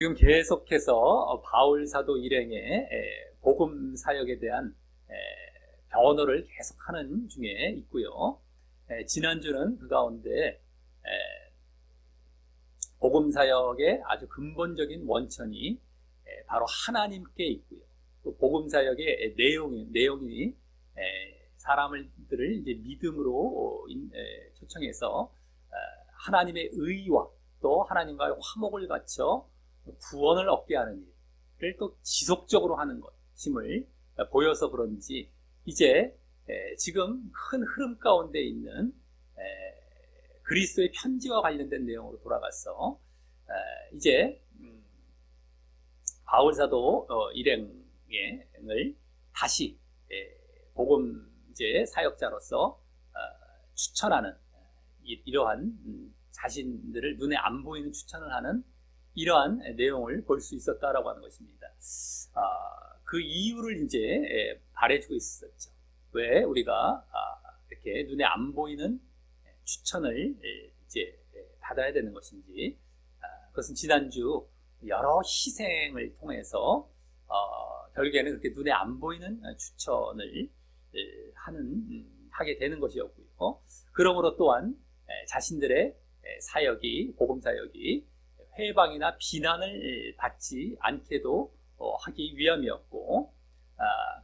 지금 계속해서 바울 사도 일행의 복음 사역에 대한 변호를 계속하는 중에 있고요. 지난주는 그 가운데 복음 사역의 아주 근본적인 원천이 바로 하나님께 있고요. 또 복음 사역의 내용이 사람들을 이제 믿음으로 초청해서 하나님의 의와 또 하나님과의 화목을 갖춰 구원을 얻게 하는 일을 또 지속적으로 하는 것임을 보여서 그런지 이제 지금 큰 흐름 가운데 있는 그리스도의 편지와 관련된 내용으로 돌아가서 이제 바울사도 일행을 다시 복음제 사역자로서 추천하는 이러한 자신들을 눈에 안 보이는 추천을 하는 이러한 내용을 볼 수 있었다라고 하는 것입니다. 그 이유를 이제 말해주고 있었죠. 왜 우리가 이렇게 눈에 안 보이는 추천을 이제 받아야 되는 것인지, 그것은 지난주 여러 희생을 통해서 결국에는 그렇게 눈에 안 보이는 추천을 하게 되는 것이었고요. 그러므로 또한 자신들의 사역이, 복음 사역이 회방이나 비난을 받지 않게도 하기 위함이었고,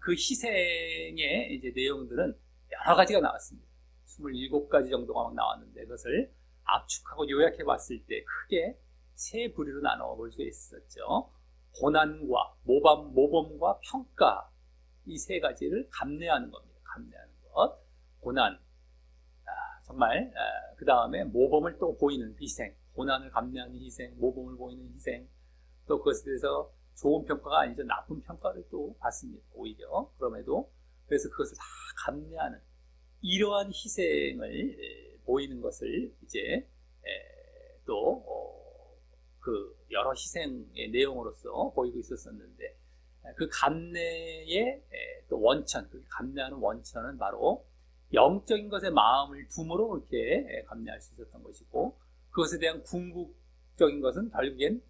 그 희생의 이제 내용들은 여러 가지가 나왔습니다. 27가지 정도가 막 나왔는데 그것을 압축하고 요약해 봤을 때 크게 세 부류로 나눠 볼 수 있었죠. 고난과 모범과 평가, 이 세 가지를 감내하는 겁니다. 감내하는 것. 고난, 정말 그 다음에 모범을 또 보이는 희생, 고난을 감내하는 희생, 모범을 보이는 희생, 또 그것에 대해서 좋은 평가가 아니죠, 나쁜 평가를 또 받습니다. 오히려 그럼에도 그래서 그것을 다 감내하는 이러한 희생을 보이는 것을 이제 또 그 여러 희생의 내용으로서 보이고 있었었는데, 그 감내의 또 원천, 그 감내하는 원천은 바로 영적인 것에 마음을 둠으로 이렇게 감내할 수 있었던 것이고, 그것에 대한 궁극적인 것은 결국엔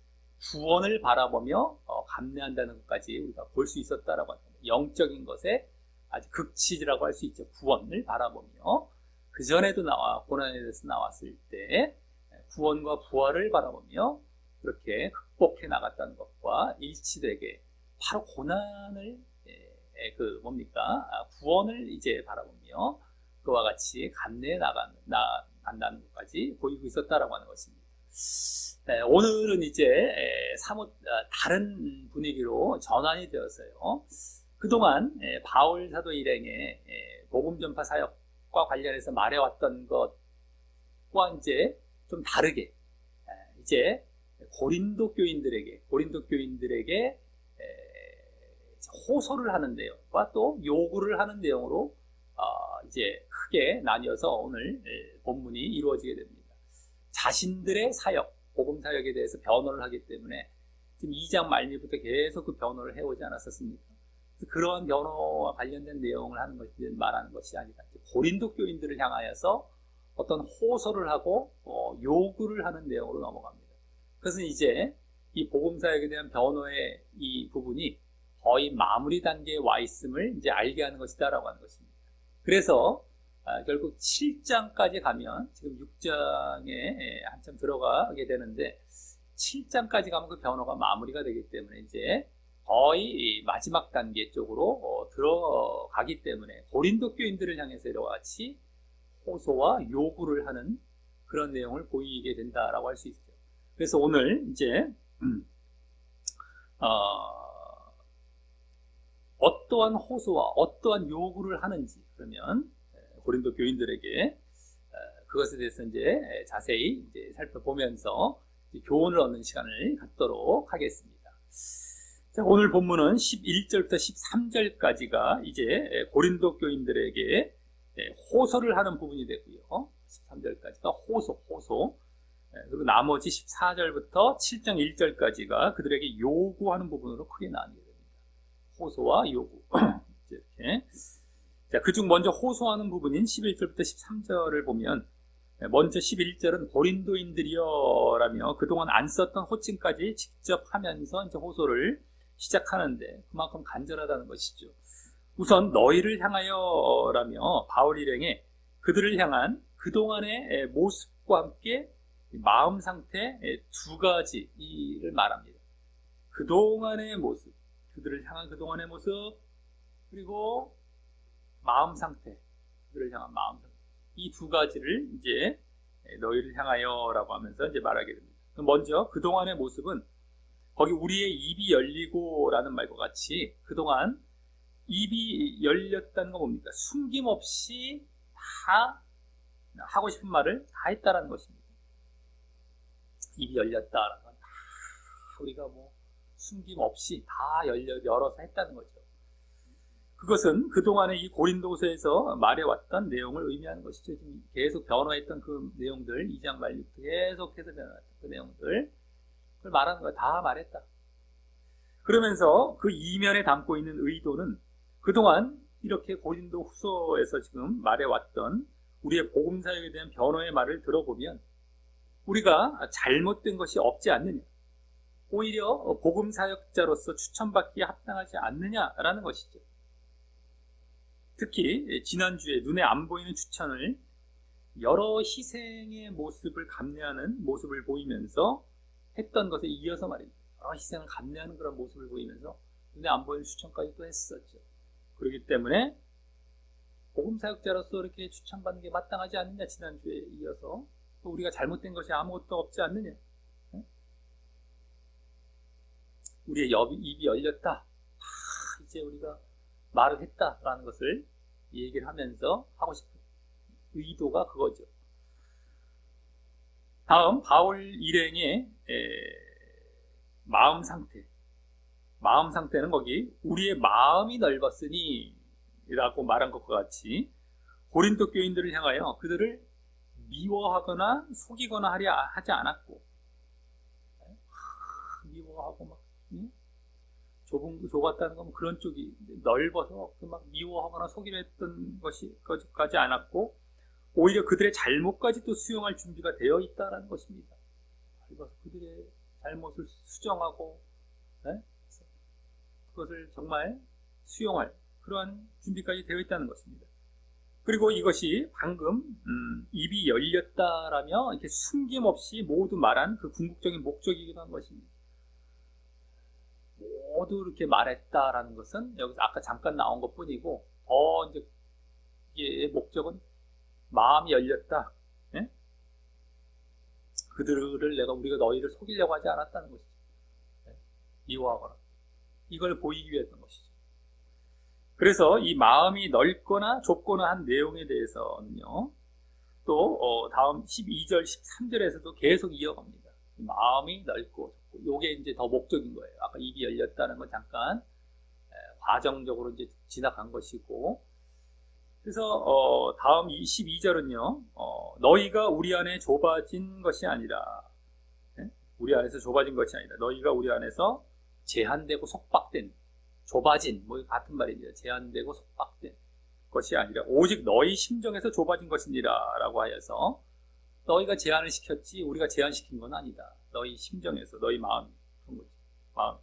구원을 바라보며 감내한다는 것까지 우리가 볼 수 있었다라고 합니다. 영적인 것에 아주 극치라고 할 수 있죠. 구원을 바라보며, 그 전에도 고난에 대해서 나왔을 때 구원과 부활을 바라보며 그렇게 극복해 나갔다는 것과 일치되게 바로 고난을 구원을 이제 바라보며 그와 같이 감내해 나간다는 것까지 보이고 있었다라고 하는 것입니다. 오늘은 이제 사뭇 다른 분위기로 전환이 되었어요. 그동안 바울 사도 일행의 복음 전파 사역과 관련해서 말해왔던 것과 이제 좀 다르게 이제 고린도 교인들에게 호소를 하는 내용과 또 요구를 하는 내용으로 이제 크게 나뉘어서 오늘 본문이 이루어지게 됩니다. 자신들의 사역, 복음 사역에 대해서 변호를 하기 때문에 지금 2장 말미부터 계속 그 변호를 해오지 않았었습니까? 그러한 변호와 관련된 내용을 하는 것이 말하는 것이 아니라 고린도 교인들을 향하여서 어떤 호소를 하고 요구를 하는 내용으로 넘어갑니다. 그것은 이제 이 복음 사역에 대한 변호의 이 부분이 거의 마무리 단계에 와 있음을 이제 알게 하는 것이다라고 하는 것입니다. 그래서 결국 7장까지 가면, 지금 6장에 한참 들어가게 되는데 7장까지 가면 그 변호가 마무리가 되기 때문에 이제 거의 마지막 단계 쪽으로 들어가기 때문에 고린도 교인들을 향해서 이와 같이 호소와 요구를 하는 그런 내용을 보이게 된다라고 할 수 있어요. 그래서 오늘 이제 어떠한 호소와 어떠한 요구를 하는지, 그러면 고린도 교인들에게 그것에 대해서 이제 자세히 이제 살펴보면서 교훈을 얻는 시간을 갖도록 하겠습니다. 자, 오늘 본문은 11절부터 13절까지가 이제 고린도 교인들에게 호소를 하는 부분이 되고요. 13절까지가 호소. 그리고 나머지 14절부터 7장 1절까지가 그들에게 요구하는 부분으로 크게 나뉘게 됩니다. 호소와 요구. 이렇게. 자, 그중 먼저 호소하는 부분인 11절부터 13절을 보면 먼저 11절은 고린도인들이여 라며 그동안 안 썼던 호칭까지 직접 하면서 이제 호소를 시작하는데 그만큼 간절하다는 것이죠. 우선 너희를 향하여 라며 바울 일행에 그들을 향한 그동안의 모습과 함께 마음 상태 두 가지를 말합니다. 그동안의 모습, 그들을 향한 그동안의 모습, 그리고 마음 상태, 그들을 향한 마음 상태. 이 두 가지를 이제 너희를 향하여 라고 하면서 이제 말하게 됩니다. 먼저 그동안의 모습은 거기 우리의 입이 열리고 라는 말과 같이 그동안 입이 열렸다는 건 뭡니까? 숨김없이 다 하고 싶은 말을 다 했다라는 것입니다. 입이 열렸다라는 건 다 우리가 뭐 숨김없이 다 열어서 했다는 거죠. 그것은 그동안에 이 고린도서에서 말해왔던 내용을 의미하는 것이죠. 지금 계속 변화했던 그 내용들, 2장 말부터 계속해서 변화했던 그 내용들, 그걸 말하는 거야. 다 말했다. 그러면서 그 이면에 담고 있는 의도는 그동안 이렇게 고린도 후서에서 지금 말해왔던 우리의 복음 사역에 대한 변호의 말을 들어보면 우리가 잘못된 것이 없지 않느냐, 오히려 복음 사역자로서 추천받기에 합당하지 않느냐라는 것이죠. 특히 지난주에 눈에 안 보이는 추천을 여러 희생의 모습을 감내하는 모습을 보이면서 했던 것에 이어서 말입니다. 여러 희생을 감내하는 그런 모습을 보이면서 눈에 안 보이는 추천까지 또 했었죠. 그렇기 때문에 복음 사역자로서 이렇게 추천받는 게 마땅하지 않느냐, 지난주에 이어서 또 우리가 잘못된 것이 아무것도 없지 않느냐, 우리의 입이 열렸다, 이제 우리가 말을 했다라는 것을 얘기를 하면서 하고 싶은 의도가 그거죠. 다음 바울 일행의 마음 상태. 마음 상태는 거기 우리의 마음이 넓었으니 라고 말한 것과 같이 고린도 교인들을 향하여 그들을 미워하거나 속이거나 하지 않았고, 미워하고 막 좁았다는 건 그런 쪽이 넓어서 막 미워하거나 속이려 했던 것까지 않았고, 오히려 그들의 잘못까지도 수용할 준비가 되어 있다는 것입니다. 그래서 그들의 잘못을 수정하고 그것을 정말 수용할 그러한 준비까지 되어 있다는 것입니다. 그리고 이것이 방금 입이 열렸다라며 이렇게 숨김없이 모두 말한 그 궁극적인 목적이기도 한 것입니다. 모두 이렇게 말했다라는 것은 여기서 아까 잠깐 나온 것뿐이고, 이제 이게 목적은 마음이 열렸다. 예? 우리가 너희를 속이려고 하지 않았다는 것이죠. 미워하거나 이걸 보이기 위했던 것이죠. 그래서 이 마음이 넓거나 좁거나 한 내용에 대해서는요, 또 다음 12절, 13절에서도 계속 이어갑니다. 마음이 넓고 좁고, 이게 이제 더 목적인 거예요. 아까 입이 열렸다는 건 잠깐 과정적으로 이제 지나간 것이고, 그래서 다음 22절은요, 너희가 우리 안에 좁아진 것이 아니라, 우리 안에서 좁아진 것이 아니라 너희가 우리 안에서 제한되고 속박된, 좁아진 뭐 같은 말입니다. 제한되고 속박된 것이 아니라 오직 너희 심정에서 좁아진 것이니라 라고 하여서, 너희가 제한을 시켰지 우리가 제한시킨 건 아니다. 너희 심정에서, 너희 마음, 그런 거지. 마음.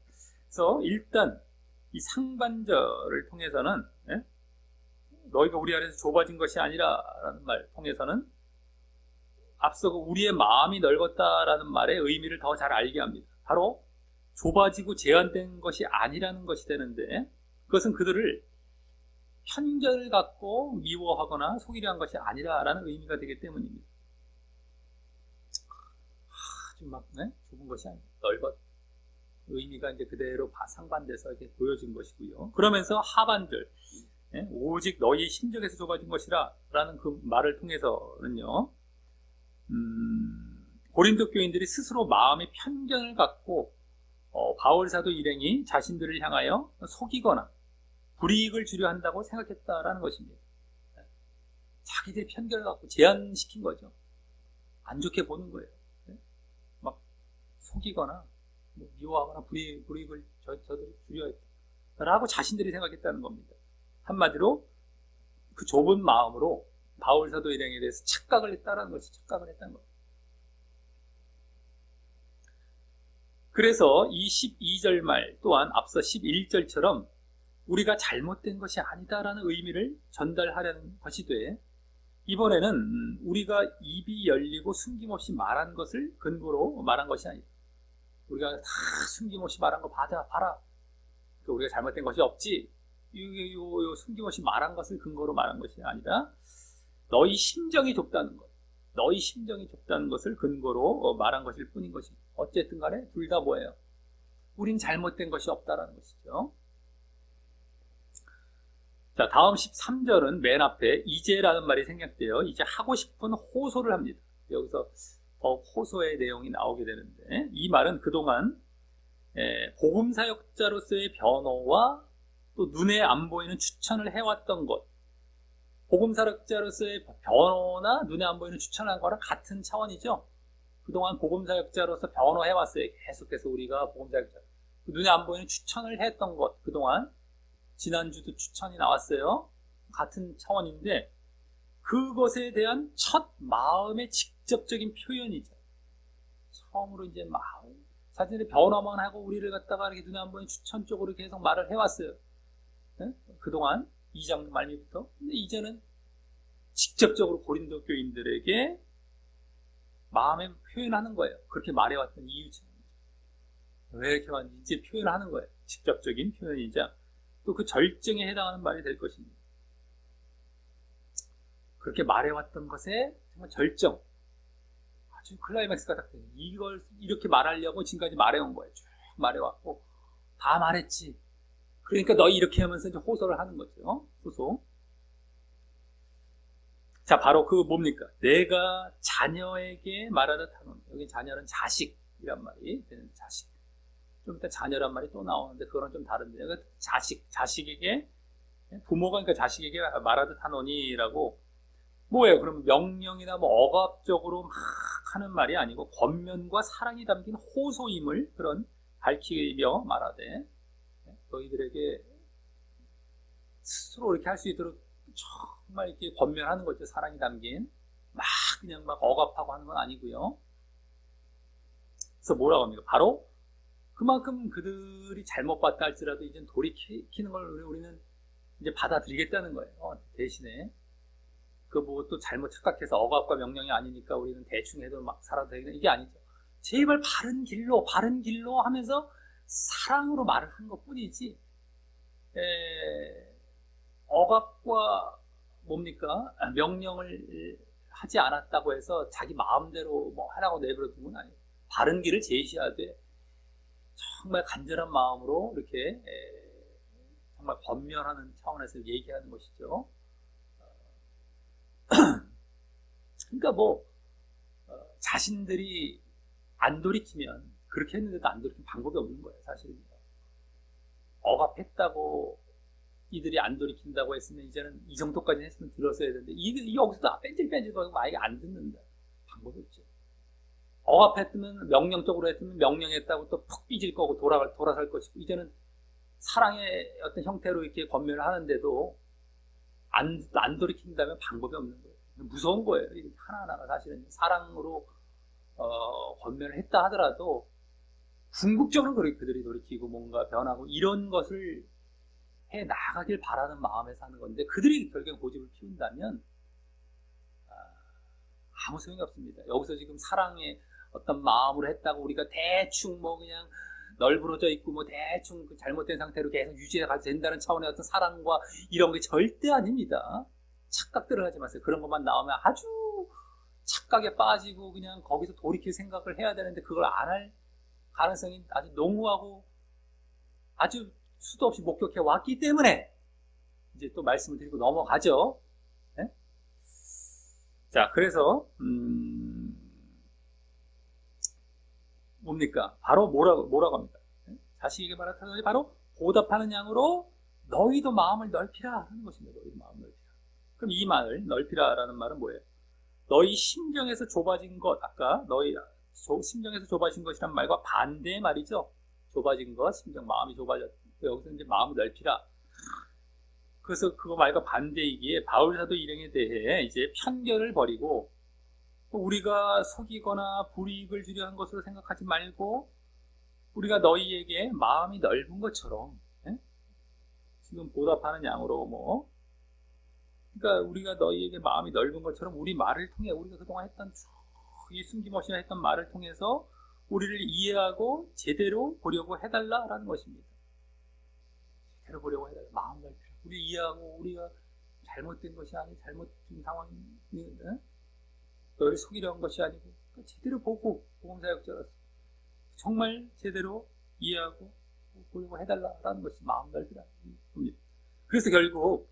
그래서 일단 이 상반절을 통해서는 너희가 우리 안에서 좁아진 것이 아니라 라는 말 통해서는 앞서 우리의 마음이 넓었다라는 말의 의미를 더 잘 알게 합니다. 바로 좁아지고 제한된 것이 아니라는 것이 되는데, 그것은 그들을 편견을 갖고 미워하거나 속이려 한 것이 아니라라는 의미가 되기 때문입니다. 아주 막 좁은 것이 아니라 넓었, 의미가 이제 그대로 상반돼서 이렇게 보여진 것이고요. 그러면서 하반절, 오직 너희 심정에서 좁아진 것이라 라는 그 말을 통해서는요, 고린도 교인들이 스스로 마음의 편견을 갖고 바울 사도 일행이 자신들을 향하여 속이거나 불이익을 주려 한다고 생각했다라는 것입니다. 자기들이 편견을 갖고 제한시킨 거죠. 안 좋게 보는 거예요. 막 속이거나 미워하거나 불이익을 저들이 주려 했다라고 자신들이 생각했다는 겁니다. 한마디로 그 좁은 마음으로 바울 사도 일행에 대해서 착각을 했다는 것이 착각을 했다는 것. 그래서 이 12절 말 또한 앞서 11절처럼 우리가 잘못된 것이 아니다라는 의미를 전달하려는 것이 돼. 이번에는 우리가 입이 열리고 숨김없이 말한 것을 근거로 말한 것이 아니다. 우리가 다 숨김없이 말한 거 봐라. 그러니까 우리가 잘못된 것이 없지. 요 숨김없이 말한 것을 근거로 말한 것이 아니라 너희 심정이 좁다는 것. 너희 심정이 좁다는 것을 근거로 말한 것일 뿐인 것입니다. 어쨌든 간에 둘 다 뭐예요? 우린 잘못된 것이 없다라는 것이죠. 자, 다음 13절은 맨 앞에 이제라는 말이 생략돼요. 이제 하고 싶은 호소를 합니다. 여기서 호소의 내용이 나오게 되는데, 이 말은 그동안 복음사역자로서의 변호와 또 눈에 안 보이는 추천을 해왔던 것, 복음사역자로서의 변호나 눈에 안 보이는 추천한 거랑 같은 차원이죠. 그동안 복음사역자로서 변호해왔어요. 계속해서 우리가 복음사역자, 눈에 안 보이는 추천을 했던 것, 그동안 지난주도 추천이 나왔어요. 같은 차원인데 그것에 대한 첫 마음의 직접적인 표현이죠. 처음으로 이제 마음, 사실은 변화만 하고 우리를 갖다가 이렇게 눈에 안 보이는 추천 쪽으로 계속 말을 해왔어요. 네? 그동안 2장 말미부터. 근데 이제는 직접적으로 고린도 교인들에게 마음의 표현하는 거예요. 그렇게 말해왔던 이유처럼. 왜 이렇게 왔는지 이제 표현하는 거예요. 직접적인 표현이자 또 그 절정에 해당하는 말이 될 것입니다. 그렇게 말해왔던 것에 정말 절정, 아주 클라이맥스가 딱 돼요. 이걸 이렇게 말하려고 지금까지 말해온 거예요. 쭉 말해왔고 다 말했지. 그러니까 너희 이렇게 하면서 이제 호소를 하는 거죠. 호소. 자, 바로 그 뭡니까? 내가 자녀에게 말하듯 하노니. 여기 자녀는 자식이란 말이 되는 자식. 좀 이따 자녀란 말이 또 나오는데 그거는 좀 다른데, 자식에게, 부모가 그러니까 자식에게 말하듯 하노니라고, 뭐예요? 그러면 명령이나 뭐 억압적으로 막 하는 말이 아니고 권면과 사랑이 담긴 호소임을 그런 밝히며 말하되, 너희들에게 스스로 이렇게 할 수 있도록 정말 이렇게 권면하는 거죠. 사랑이 담긴, 막 그냥 막 억압하고 하는 건 아니고요. 그래서 뭐라고 합니까? 바로 그만큼 그들이 잘못 봤다 할지라도 이제 돌이키는 걸 우리는 이제 받아들이겠다는 거예요. 대신에 그 뭐 또 잘못 착각해서 억압과 명령이 아니니까 우리는 대충 해도 막 살아도 되겠다, 이게 아니죠. 제발 바른 길로 하면서 사랑으로 말을 한 것 뿐이지, 억압과 뭡니까? 명령을 하지 않았다고 해서 자기 마음대로 뭐 하라고 내버려둔 건 아니에요. 바른 길을 제시하되 정말 간절한 마음으로 이렇게 정말 권면하는 차원에서 얘기하는 것이죠. 그러니까 뭐 자신들이 안 돌이키면, 그렇게 했는데도 안 돌이키면 방법이 없는 거예요. 사실은 억압했다고 이들이 안 돌이킨다고 했으면 이제는 이 정도까지 했으면 들었어야 되는데 여기서도 뺀질거리고 아예 안 듣는다. 방법이 없죠. 억압했으면, 명령적으로 했으면 명령했다고 또 푹 삐질 거고 돌아설 것이고, 이제는 사랑의 어떤 형태로 이렇게 권면을 하는데도 안 돌이킨다면 방법이 없는 거예요. 무서운 거예요. 하나하나가 사실은 사랑으로 권면을 했다 하더라도 궁극적으로 그들이 돌이키고 뭔가 변하고 이런 것을 해 나가길 바라는 마음에서 하는 건데, 그들이 결국 고집을 피운다면 아무 소용이 없습니다. 여기서 지금 사랑의 어떤 마음으로 했다고 우리가 대충 뭐 그냥 널브러져 있고 뭐 대충 그 잘못된 상태로 계속 유지해가 된다는 차원의 어떤 사랑과 이런 게 절대 아닙니다. 착각들을 하지 마세요. 그런 것만 나오면 아주 착각에 빠지고 그냥 거기서 돌이킬 생각을 해야 되는데 그걸 안 할 가능성이 아주 농후하고 아주 수도 없이 목격해 왔기 때문에 이제 또 말씀을 드리고 넘어가죠. 네? 자, 그래서 뭡니까? 바로 뭐라고 합니까? 자식에게 말하는 바로 보답하는 양으로 너희도 마음을 넓히라 하는 것입니다. 너희도 마음을 넓히라. 그럼 이 말을 넓히라라는 말은 뭐예요? 너희 심정에서 좁아진 것, 아까 너희 심정에서 좁아진 것이란 말과 반대의 말이죠. 좁아진 것, 심정, 마음이 좁아졌고, 여기서 이제 마음을 넓히라. 그래서 그거 말고 반대이기에 바울 사도 일행에 대해 이제 편견을 버리고 우리가 속이거나 불이익을 주려 한 것으로 생각하지 말고 우리가 너희에게 마음이 넓은 것처럼 지금 보답하는 양으로 그러니까 우리가 너희에게 마음이 넓은 것처럼 우리 말을 통해 우리가 그동안 했던 이 숨김없이 했던 말을 통해서 우리를 이해하고 제대로 보려고 해달라라는 것입니다. 제대로 보려고 해달라. 마음 넓혀. 우리 이해하고 우리가 잘못된 것이 아니고 잘못된 상황이 너를 속이려 한 것이 아니고 제대로 보고 복음사역자로서 정말 제대로 이해하고 보려고 해달라라는 것이 마음 넓히라는 겁니다. 그래서 결국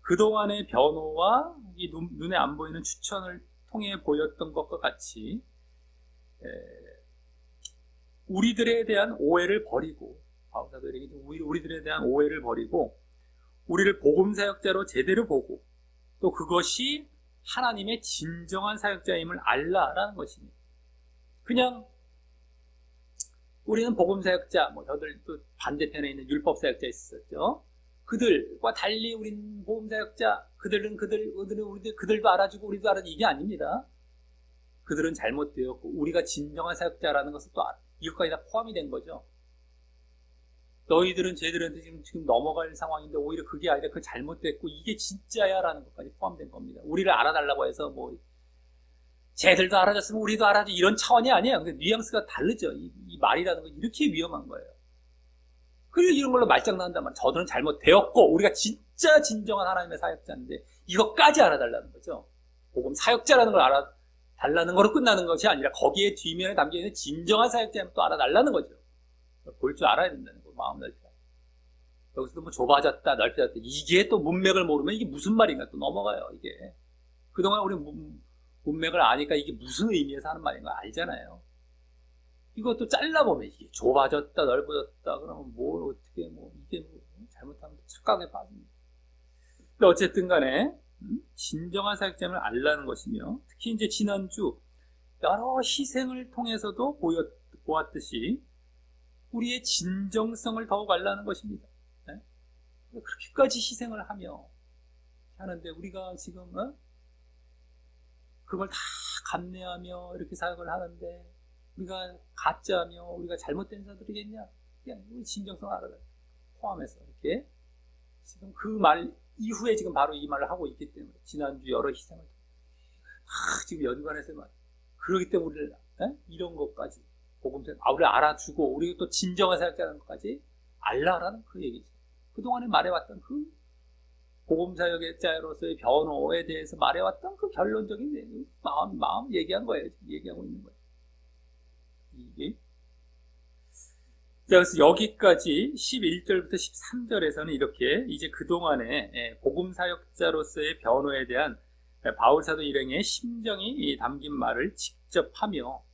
그동안의 변호와 이 눈에 안 보이는 추천을 통해 보였던 것과 같이 우리들에 대한 오해를 버리고 바울사도에게 우리들에 대한 오해를 버리고 우리를 복음 사역자로 제대로 보고 또 그것이 하나님의 진정한 사역자임을 알라라는 것입니다. 그냥 우리는 복음 사역자, 저들 또 반대편에 있는 율법 사역자 있었죠. 그들과 달리 우리는 복음 사역자, 그들도 알아주고 우리도 알아주고 이게 아닙니다. 그들은 잘못되었고 우리가 진정한 사역자라는 것을 또 이것까지 다 포함이 된 거죠. 너희들은 쟤들한테 지금 넘어갈 상황인데 오히려 그게 아니라 그 잘못됐고 이게 진짜야 라는 것까지 포함된 겁니다. 우리를 알아달라고 해서 쟤들도 알아줬으면 우리도 알아줘 이런 차원이 아니에요. 뉘앙스가 다르죠. 이 말이라는 건 이렇게 위험한 거예요. 그리고 이런 걸로 말장난한단 말이에요. 저들은 잘못되었고 우리가 진짜 진정한 하나님의 사역자인데 이것까지 알아달라는 거죠. 복음 사역자라는 걸 알아달라는 거로 끝나는 것이 아니라 거기에 뒷면에 담겨있는 진정한 사역자임을 또 알아달라는 거죠. 볼 줄 알아야 된다는 거. 마음 넓히다. 여기서도 좁아졌다 넓혀졌다 이게 또 문맥을 모르면 이게 무슨 말인가 또 넘어가요. 이게 그동안 우리 문맥을 아니까 이게 무슨 의미에서 하는 말인가 알잖아요. 이것도 잘라보면 이게 좁아졌다 넓어졌다 그러면 어떻게 이게 잘못하면 착각에 빠집니다. 근데 어쨌든 간에 진정한 사역자임을 알라는 것이며 특히 이제 지난주 여러 희생을 통해서도 보았듯이 우리의 진정성을 더욱 알라는 것입니다. 그렇게까지 희생을 하는데 우리가 지금 그걸 다 감내하며 이렇게 사역을 하는데 우리가 가짜며 우리가 잘못된 자들이겠냐? 그냥 우리 진정성 알아라 포함해서 이렇게 지금 그 말 이후에 지금 바로 이 말을 하고 있기 때문에 지난주 여러 희생을 지금 연관해서 그러기 때문에 우리를 이런 것까지 우리를 알아주고 우리가 또 진정한 사역자라는 것까지 알라라는 그 얘기죠. 그동안에 말해왔던 그 복음사역자로서의 변호에 대해서 말해왔던 그 결론적인 마음 얘기한 거예요. 지금 얘기하고 있는 거예요. 이게. 자, 그래서 여기까지 11절부터 13절에서는 이렇게 이제 그동안에 복음사역자로서의 변호에 대한 바울사도 일행의 심정이 담긴 말을 직접 하며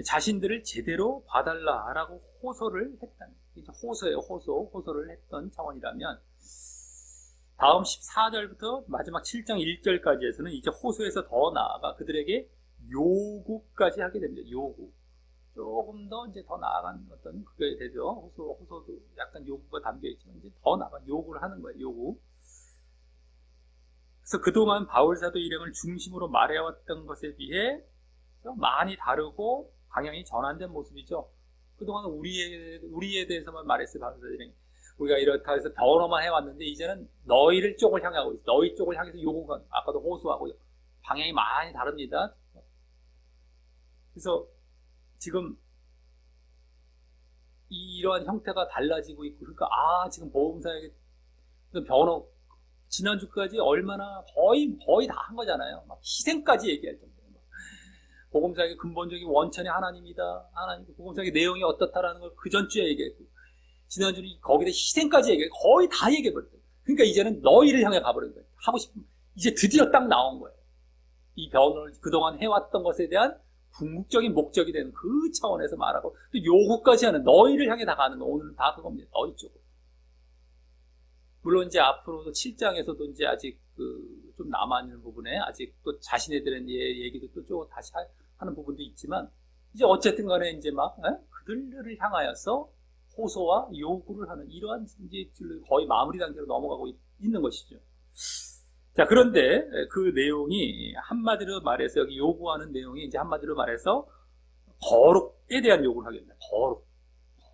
자신들을 제대로 봐달라라고 호소를 했다는 이제 호소예요. 호소를 했던 차원이라면 다음 14절부터 마지막 7장 1절까지에서는 이제 호소에서 더 나아가 그들에게 요구까지 하게 됩니다. 요구. 조금 더 이제 더 나아간 어떤 그게 되죠. 호소도 약간 요구가 담겨 있지만 이제 더 나아가 요구를 하는 거예요. 요구. 그래서 그동안 바울사도 일행을 중심으로 말해왔던 것에 비해 많이 다르고 방향이 전환된 모습이죠. 그동안 우리에 대해서만 말했어요. 바울사도 일행이. 우리가 이렇다 해서 변호만 해왔는데 이제는 너희를 쪽을 향하고 있어. 너희 쪽을 향해서 요구가 아까도 호소하고 방향이 많이 다릅니다. 그래서 지금 이러한 형태가 달라지고 있고 그러니까 지금 보험사에게 변호 지난주까지 얼마나 거의 다 한 거잖아요. 막 희생까지 얘기할 정도로 보험사에게 근본적인 원천이 하나님이다. 하나님 보험사에게 내용이 어떻다라는 걸 그 전주에 얘기했고 지난주는 거기다 희생까지 얘기해 거의 다 얘기해버렸어요. 그러니까 이제는 너희를 향해 가버린 거예요. 하고 싶으면 이제 드디어 딱 나온 거예요. 이 변호를 그동안 해왔던 것에 대한 궁극적인 목적이 되는 그 차원에서 말하고 또 요구까지 하는 너희를 향해 다 가는 거 오늘은 다 그겁니다. 너희 쪽으로. 물론 이제 앞으로도 7장에서도 이제 아직 좀 남아있는 부분에 아직 또 자신애들의 얘기도 또 좀 다시 하는 부분도 있지만 이제 어쨌든 간에 이제 막 그들을 향하여서 호소와 요구를 하는 이러한 이제 거의 마무리 단계로 넘어가고 있는 것이죠. 자, 그런데 그 내용이 한마디로 말해서 여기 요구하는 내용이 이제 한마디로 말해서 거룩에 대한 요구를 하게 됩니다.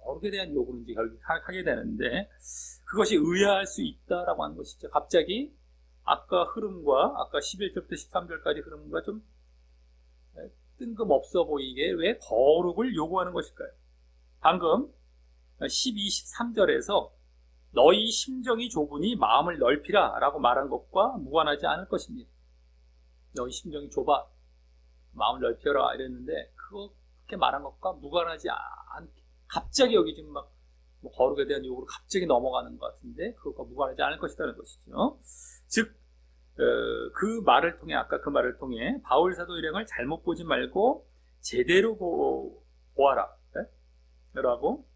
거룩에 대한 요구를 이제 결국 하게 되는데 그것이 의아할 수 있다라고 하는 것이죠. 갑자기 아까 흐름과 아까 11절부터 13절까지 흐름과 좀 뜬금없어 보이게 왜 거룩을 요구하는 것일까요? 방금 12, 13절에서 너희 심정이 좁으니 마음을 넓히라 라고 말한 것과 무관하지 않을 것입니다. 너희 심정이 좁아 마음을 넓혀라 이랬는데 그렇게 말한 것과 무관하지 않게 갑자기 여기 지금 막 거룩에 대한 요구로 갑자기 넘어가는 것 같은데 그것과 무관하지 않을 것이라는 것이죠. 즉 그 말을 통해 아까 그 말을 통해 바울 사도 일행을 잘못 보지 말고 제대로 보아라 라고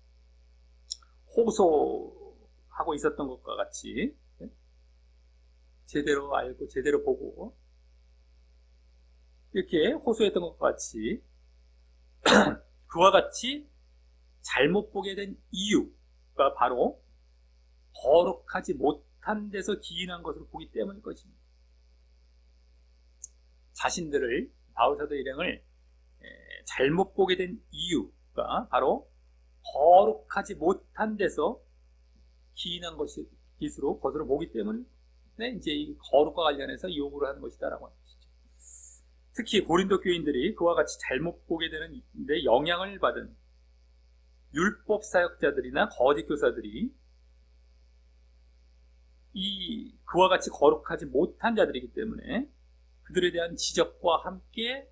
호소하고 있었던 것과 같이 제대로 알고 제대로 보고 이렇게 호소했던 것과 같이 그와 같이 잘못 보게 된 이유가 바로 거룩하지 못한 데서 기인한 것으로 보기 때문일 것입니다. 자신들을 바울 사도 일행을 잘못 보게 된 이유가 바로 거룩하지 못한 데서 기인한 것으로 보기 때문에 이제 이 거룩과 관련해서 요구를 하는 것이다라고 하는 것이죠. 특히 고린도 교인들이 그와 같이 잘못 보게 되는 데 영향을 받은 율법 사역자들이나 거짓 교사들이 그와 같이 거룩하지 못한 자들이기 때문에 그들에 대한 지적과 함께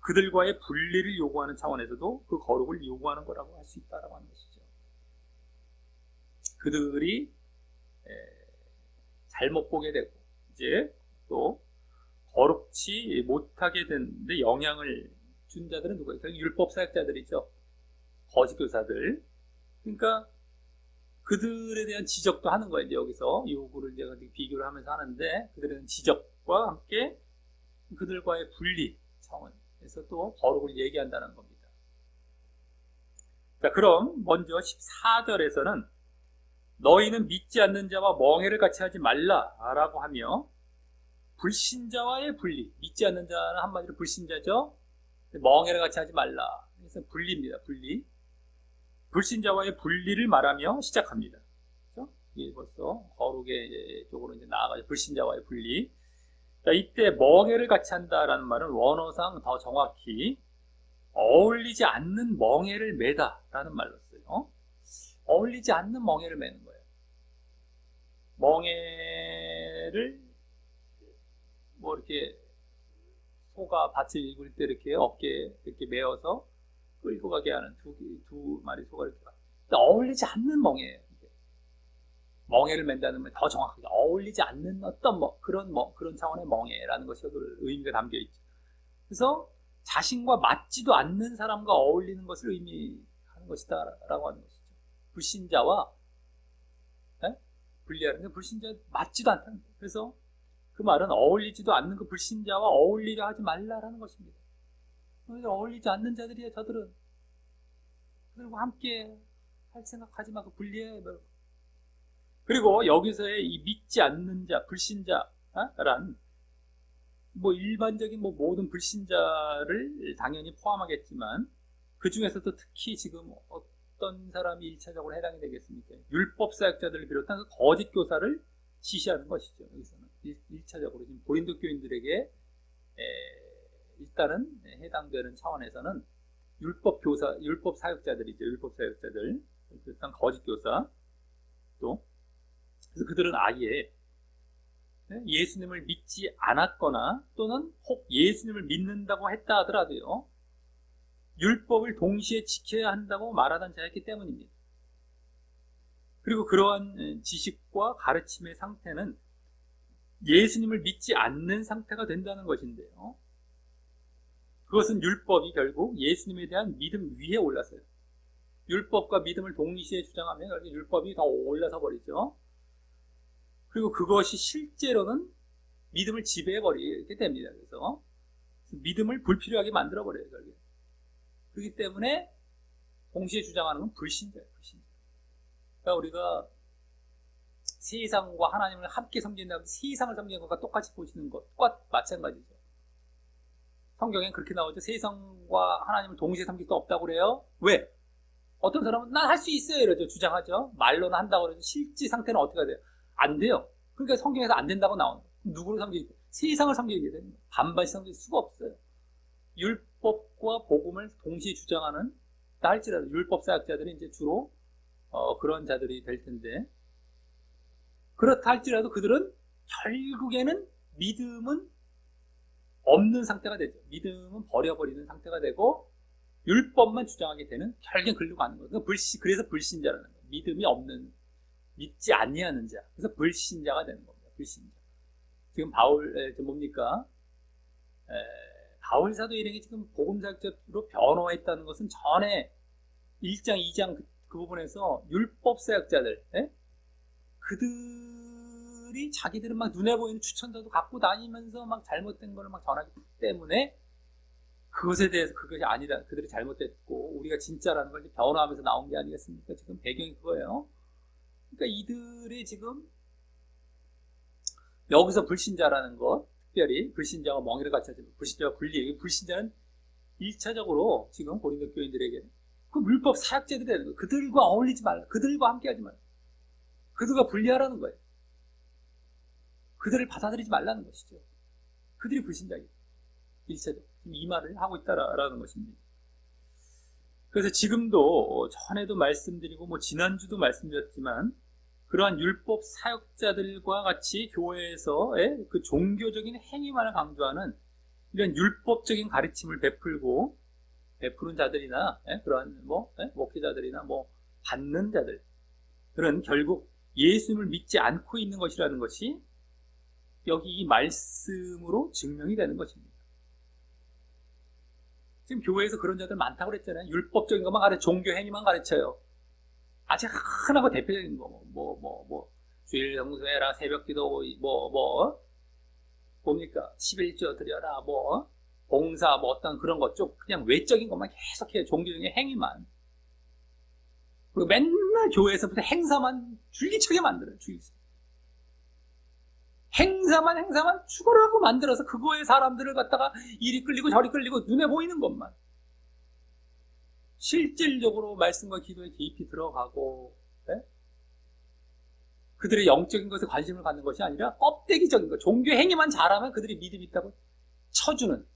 그들과의 분리를 요구하는 차원에서도 그 거룩을 요구하는 거라고 할 수 있다라고 하는 것이죠. 그들이 잘못 보게 되고 이제 또 거룩지 못하게 되는데 영향을 준 자들은 누구예요? 율법 사역자들이죠. 거짓 교사들. 그러니까 그들에 대한 지적도 하는 거예요. 이제 여기서 요구를 제가 비교를 하면서 하는데 그들에 대한 지적과 함께 그들과의 분리 차원에서 또 거룩을 얘기한다는 겁니다. 자, 그럼 먼저 14절에서는 너희는 믿지 않는 자와 멍해를 같이 하지 말라라고 하며 불신자와의 분리, 믿지 않는 자는 한마디로 불신자죠. 멍해를 같이 하지 말라. 그래서 분리입니다. 분리. 불신자와의 분리를 말하며 시작합니다. 그렇죠? 이게 벌써 거룩의 쪽으로 이제 나아가죠. 불신자와의 분리. 자, 이때 멍해를 같이 한다라는 말은 원어상 더 정확히 어울리지 않는 멍해를 매다라는 말로 써요. 어울리지 않는 멍해를 매는 거예요. 멍해를 뭐 이렇게 소가 밭을 읽을 때 이렇게 어깨에 이렇게 매어서 끌고 가게 하는 두 마리 소가 이렇게 어울리지 않는 멍해예요. 멍해를 맨다는 말 더 정확하게 어울리지 않는 어떤 그런 차원의 멍해라는 것이 의미가 담겨 있죠. 그래서 자신과 맞지도 않는 사람과 어울리는 것을 의미하는 것이다라고 하는 것이죠. 불신자와 분리하는 게 불신자 맞지도 않다는 거예요. 그래서 그 말은 어울리지도 않는 그 불신자와 어울리려 하지 말라라는 것입니다. 너희들 어울리지 않는 자들이야. 저들은 그들과 함께 할 생각하지 마. 그 분리해. 그리고 여기서의 이 믿지 않는 자, 불신자란 일반적인 모든 불신자를 당연히 포함하겠지만 그 중에서도 특히 지금 어떤 사람이 1차적으로 해당이 되겠습니까? 율법 사역자들을 비롯한 그 거짓 교사를 지시하는 것이죠. 여기서는 1차적으로 지금 고린도 교인들에게 일단은 해당되는 차원에서는 율법 사역자들이죠. 율법 사역자들, 일단 거짓 교사 또 그래서 그들은 아예 예수님을 믿지 않았거나 또는 혹 예수님을 믿는다고 했다 하더라도요. 율법을 동시에 지켜야 한다고 말하던 자였기 때문입니다. 그리고 그러한 지식과 가르침의 상태는 예수님을 믿지 않는 상태가 된다는 것인데요. 그것은 율법이 결국 예수님에 대한 믿음 위에 올라서요. 율법과 믿음을 동시에 주장하면 율법이 더 올라서 버리죠. 그리고 그것이 실제로는 믿음을 지배해버리게 됩니다. 그래서 믿음을 불필요하게 만들어버려요. 그렇기 때문에 동시에 주장하는 건 불신자예요. 불신자. 그러니까 우리가 세상과 하나님을 함께 섬긴다고 세상을 섬기는 것과 똑같이 보시는 것과 마찬가지죠. 성경엔 그렇게 나오죠. 세상과 하나님을 동시에 섬길 수 없다고 그래요. 왜? 어떤 사람은 난 할 수 있어요 이러죠. 주장하죠. 말로는 한다고 그러죠. 실제 상태는 어떻게 돼요? 안 돼요. 그러니까 성경에서 안 된다고 나오는 거예요. 누구를 섬기게 돼요? 세상을 섬기게 되는 거예요. 반반씩 섬길 수가 없어요. 율법과 복음을 동시에 주장하는 할지라도 율법 사역자들이 이제 주로 그런 자들이 될 텐데, 그렇다 할지라도 그들은 결국에는 믿음은 없는 상태가 되죠. 믿음은 버려버리는 상태가 되고 율법만 주장하게 되는, 결국엔 그리로 가는 거예요. 그래서 불신자라는 거예요. 믿음이 없는, 믿지 아니하는 자. 그래서 불신자가 되는 겁니다. 불신자. 지금 바울 뭡니까? 바울 사도 일행이 지금 복음사역자로 변호했다는 것은 전에 1장, 2장 그 부분에서 율법 사역자들, 그들이 자기들은 막 눈에 보이는 추천서도 갖고 다니면서 막 잘못된 거를 막 전하기 때문에 그것에 대해서 그것이 아니다, 그들이 잘못됐고 우리가 진짜라는 걸 변호하면서 나온 게 아니겠습니까? 지금 배경이 그거예요. 그러니까 이들이 지금 여기서 불신자라는 것, 특별히 불신자와 멍에를 갖춰지는 불신자와 분리, 불신자는 1차적으로 지금 고린도 교인들에게 그 율법 사역자들이 되는 거예요. 그들과 어울리지 말라, 그들과 함께하지 말라, 그들과 분리하라는 거예요. 그들을 받아들이지 말라는 것이죠. 그들이 불신자이에요. 1차적으로 이 말을 하고 있다라는 것입니다. 그래서 지금도 전에도 말씀드리고 지난주도 말씀드렸지만 그러한 율법 사역자들과 같이 교회에서의 그 종교적인 행위만을 강조하는 이런 율법적인 가르침을 베푸는 자들이나 그러한 목회자들이나 받는 자들은 결국 예수님을 믿지 않고 있는 것이라는 것이 여기 이 말씀으로 증명이 되는 것입니다. 지금 교회에서 그런 자들 많다고 그랬잖아요. 율법적인 것만 가르쳐, 종교 행위만 가르쳐요. 아주 흔하고 대표적인 거, 주일 성수해라, 새벽 기도, 뭡니까? 11조 드려라, 봉사, 어떤 그런 것 좀 그냥 외적인 것만 계속해요. 종교적인 행위만. 그리고 맨날 교회에서부터 행사만 줄기차게 만들어요. 행사만 죽어라고 만들어서 그거에 사람들을 갖다가 이리 끌리고 저리 끌리고 눈에 보이는 것만. 실질적으로 말씀과 기도에 깊이 들어가고 그들의 영적인 것에 관심을 갖는 것이 아니라 껍데기적인 것, 종교 행위만 잘하면 그들이 믿음이 있다고 쳐주는,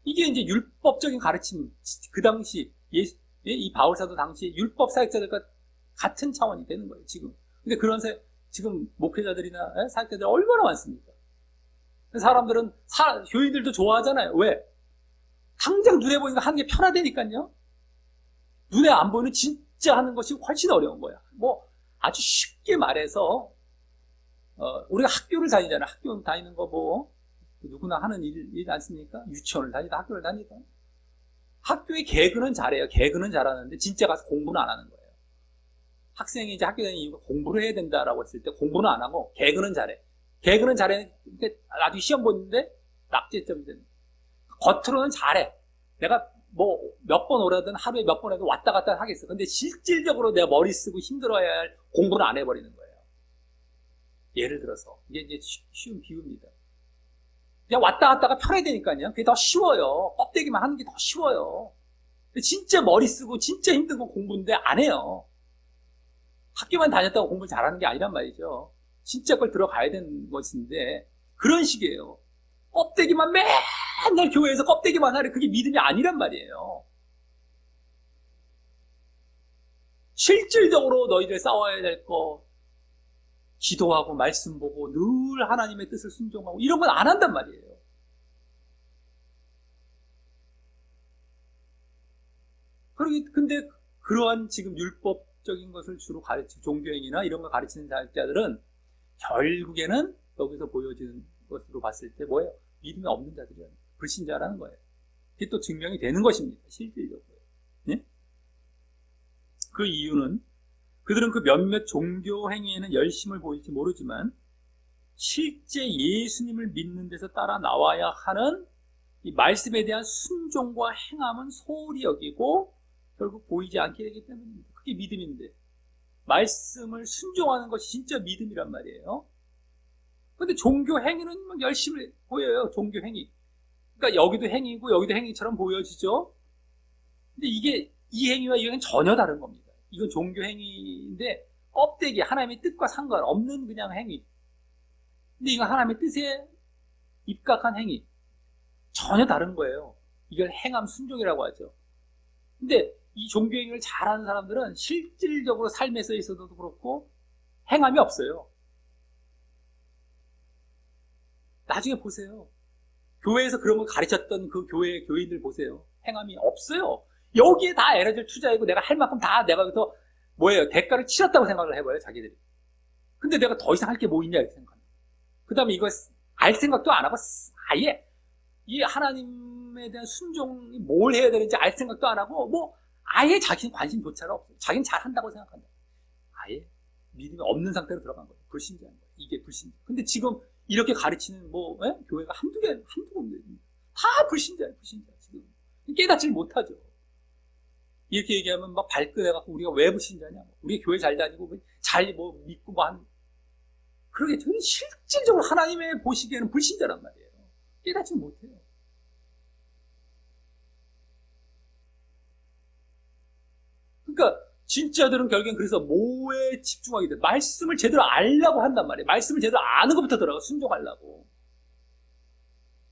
이게 이제 율법적인 가르침, 그 당시 이 바울사도 당시 율법 사역자들과 같은 차원이 되는 거예요. 근데 그런 지금 목회자들이나 사역자들 얼마나 많습니까? 사람들은 교인들도 좋아하잖아요. 왜? 당장 눈에 보이는 거 하는 게 편하다니까요. 눈에 안 보이는 진짜 하는 것이 훨씬 어려운 거야. 아주 쉽게 말해서 우리가 학교를 다니잖아요. 학교 다니는 거 누구나 하는 일 않습니까? 유치원을 다니다, 학교를 다니다. 학교의 개근은 잘해요. 개근은 잘하는데 진짜 가서 공부는 안 하는 거예요. 학생이 이제 학교 다니는 이유가 공부를 해야 된다라고 했을 때 공부는 안 하고 개근은 잘해. 개근은 잘해. 근데 나중에 시험 보는데 낙제점이 되는 거예요. 겉으로는 잘해. 내가 몇 번 오라든 하루에 몇 번 해도 왔다 갔다 하겠어. 근데 실질적으로 내가 머리 쓰고 힘들어야 할 공부는 안 해버리는 거예요. 예를 들어서 이게 이제 쉬운 비유입니다. 그냥 왔다 갔다가 편해야 되니까요. 그게 더 쉬워요. 껍데기만 하는 게 더 쉬워요. 근데 진짜 머리 쓰고 진짜 힘든 건 공부인데 안 해요. 학교만 다녔다고 공부를 잘하는 게 아니란 말이죠. 진짜 걸 들어가야 되는 것인데 그런 식이에요. 껍데기만 맨날 교회에서 껍데기만 하래. 그게 믿음이 아니란 말이에요. 실질적으로 너희들 싸워야 될 거, 기도하고 말씀 보고 늘 하나님의 뜻을 순종하고 이런 건 안 한단 말이에요. 근데 그러한 지금 율법적인 것을 주로 가르치는 종교행위나 이런 걸 가르치는 자들은 결국에는 여기서 보여지는 것으로 봤을 때 뭐예요? 믿음이 없는 자들이에요. 불신자라는 거예요. 이게 또 증명이 되는 것입니다. 실질적으로. 네? 그 이유는 그들은 그 몇몇 종교 행위에는 열심을 보일지 모르지만 실제 예수님을 믿는 데서 따라 나와야 하는 이 말씀에 대한 순종과 행함은 소홀히 여기고 결국 보이지 않게 되기 때문입니다. 그게 믿음인데 말씀을 순종하는 것이 진짜 믿음이란 말이에요. 근데 종교 행위는 막 열심히 보여요. 종교 행위. 그러니까 여기도 행위고 여기도 행위처럼 보여지죠. 근데 이 행위와 이 행위는 전혀 다른 겁니다. 이건 종교 행위인데 껍데기 하나님의 뜻과 상관없는 그냥 행위. 근데 이건 하나님의 뜻에 입각한 행위. 전혀 다른 거예요. 이걸 행함 순종이라고 하죠. 근데 이 종교 행위를 잘하는 사람들은 실질적으로 삶에서 있어도 그렇고 행함이 없어요. 나중에 보세요. 교회에서 그런 걸 가르쳤던 그 교인들 보세요. 행함이 없어요. 여기에 다 에너지를 투자하고 내가 할 만큼 다 내가 여기서 뭐예요? 대가를 치렀다고 생각을 해봐요, 자기들이. 근데 내가 더 이상 할 게 뭐 있냐, 이렇게 생각합니다. 그 다음에 이거 알 생각도 안 하고 아예 이 하나님에 대한 순종이 뭘 해야 되는지 알 생각도 안 하고 뭐 아예 자기는 관심조차 없어요. 자기는 잘한다고 생각한다. 아예 믿음이 없는 상태로 들어간 거예요. 불신자인 거예요. 이게 불신자. 근데 지금 이렇게 가르치는 교회가 한두 군데입니다. 다 불신자예요, 불신자. 지금 깨닫지를 못하죠. 이렇게 얘기하면 막 발끈해갖고 우리가 왜 불신자냐? 우리 교회 잘 다니고 잘 믿고 그러게 저는 실질적으로 하나님의 보시기에는 불신자란 말이에요. 깨닫지 못해요. 그러니까 진짜들은 결국엔 그래서 뭐에 집중하게 돼? 말씀을 제대로 알려고 한단 말이에요. 말씀을 제대로 아는 것부터 들어가 순종하려고.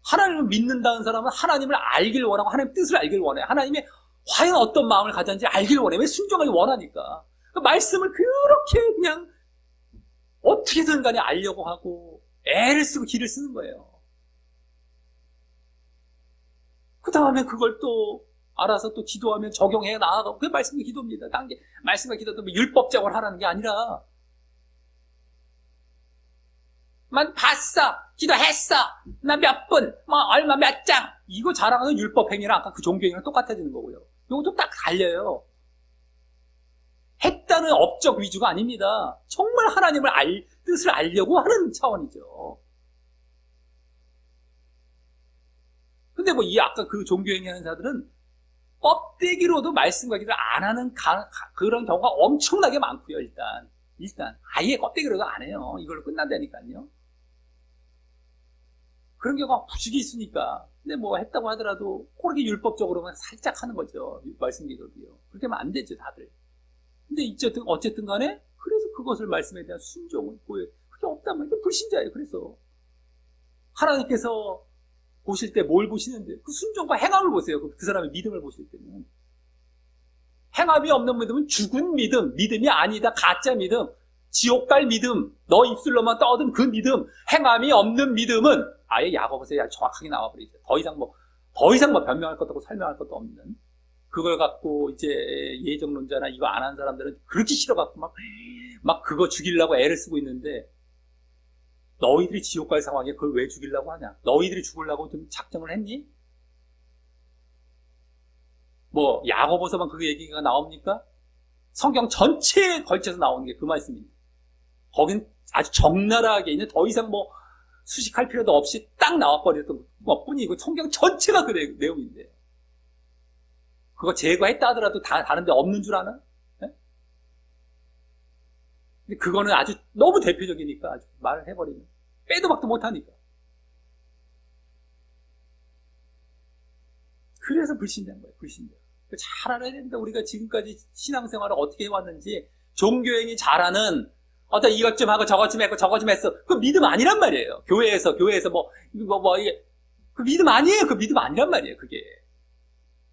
하나님을 믿는다는 사람은 하나님을 알길 원하고 하나님의 뜻을 알길 원해요. 하나님의 과연 어떤 마음을 가졌는지 알길 원해요. 왜 순종하길 원하니까. 그 말씀을 그렇게 그냥 어떻게든 간에 알려고 하고 애를 쓰고 기를 쓰는 거예요. 그 다음에 그걸 또 알아서 또 기도하면 적용해 나아가고 그게 말씀과 기도입니다. 단계 말씀과 기도도 율법적으로 하라는 게 아니라 만 봤어, 기도했어, 나 몇 분, 얼마 몇 장 이거 자랑하는 율법 행위랑 아까 그 종교 행위랑 똑같아지는 거고요. 이것도 딱 달려요. 했다는 업적 위주가 아닙니다. 정말 하나님을 뜻을 알려고 하는 차원이죠. 근데 이 아까 그 종교행위 하는 자들은 껍데기로도 말씀과 기도를 안 하는 그런 경우가 엄청나게 많고요, 일단. 아예 껍데기로도 안 해요. 이걸로 끝난다니까요. 그런 경우가 부지기 있으니까. 근데 했다고 하더라도 그렇게 율법적으로만 살짝 하는 거죠. 말씀 기도도요. 그렇게 하면 안 되죠, 다들. 근데 어쨌든 간에 그래서 그것을 말씀에 대한 순종을 보여요. 그게 없단 말이에요. 불신자예요. 그래서 하나님께서 보실 때 뭘 보시는데 그 순종과 행함을 보세요. 그 사람의 믿음을 보실 때는 행함이 없는 믿음은 죽은 믿음이 아니다. 가짜 믿음, 지옥 갈 믿음, 너 입술로만 떠든 그 믿음, 행함이 없는 믿음은 아예 야고보서에 정확하게 나와버리죠. 더 이상 변명할 것도 없고 설명할 것도 없는 그걸 갖고 이제 예정론자나 이거 안 하는 사람들은 그렇게 싫어갖고 막 그거 죽이려고 애를 쓰고 있는데 너희들이 지옥 갈 상황에 그걸 왜 죽이려고 하냐? 너희들이 죽으려고 좀 작정을 했니? 야고보서만 그 얘기가 나옵니까? 성경 전체에 걸쳐서 나오는 게 그 말씀입니다. 거긴 아주 적나라하게 있는 더 이상 수식할 필요도 없이 딱 나와버렸던 것 뿐이고 성경 전체가 그 내용인데 그거 제거했다 하더라도 다른데 없는 줄 아나? 네? 근데 그거는 아주 너무 대표적이니까 아주 말을 해버리면 빼도 박도 못하니까. 그래서 불신자인 거예요. 불신자. 잘 알아야 됩니다. 우리가 지금까지 신앙생활을 어떻게 해왔는지 종교행위 잘하는 이것 좀 하고 저것 좀 했고 저것 좀 했어. 그 믿음 아니란 말이에요. 교회에서 이게 그 믿음 아니에요. 그 믿음 아니란 말이에요. 그게.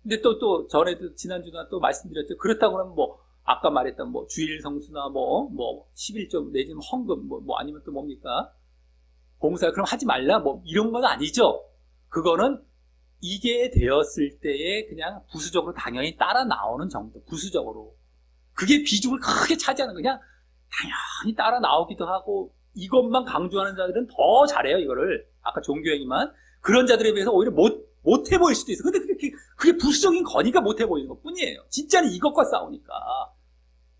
근데 또 전에도 지난주에 또 말씀드렸죠. 그렇다고 하면 아까 말했던 주일 성수나 11조 내지는 헌금 아니면 또 뭡니까? 봉사 그럼 하지 말라 이런 건 아니죠. 그거는 이게 되었을 때에 그냥 부수적으로 당연히 따라 나오는 정도. 부수적으로. 그게 비중을 크게 차지하는 그냥 당연히 따라 나오기도 하고 이것만 강조하는 자들은 더 잘해요. 이거를. 아까 종교행위만. 그런 자들에 비해서 오히려 못해 보일 수도 있어. 근데 그게 부수적인 거니까 못해 보이는 것 뿐이에요. 진짜는 이것과 싸우니까.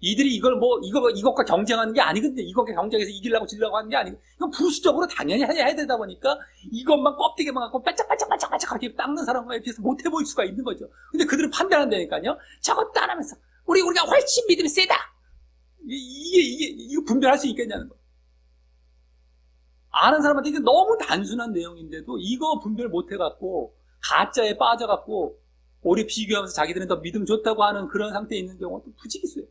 이들이 이것과 경쟁하는 게 아니거든요. 이것과 경쟁해서 이기려고 지려고 하는 게 아니고, 이건 부수적으로 당연히 해야 되다 보니까 이것만 껍데기만 갖고 반짝반짝반짝하게 닦는 사람과에 비해서 못해 보일 수가 있는 거죠. 근데 그들은 판단한다니까요. 저것도 안 하면서, 우리가 훨씬 믿음이 세다! 이거 분별할 수 있겠냐는 거. 아는 사람한테 이게 너무 단순한 내용인데도 이거 분별 못 해갖고, 가짜에 빠져갖고, 오히려 비교하면서 자기들은 더 믿음 좋다고 하는 그런 상태에 있는 경우가 또 부지기수예요.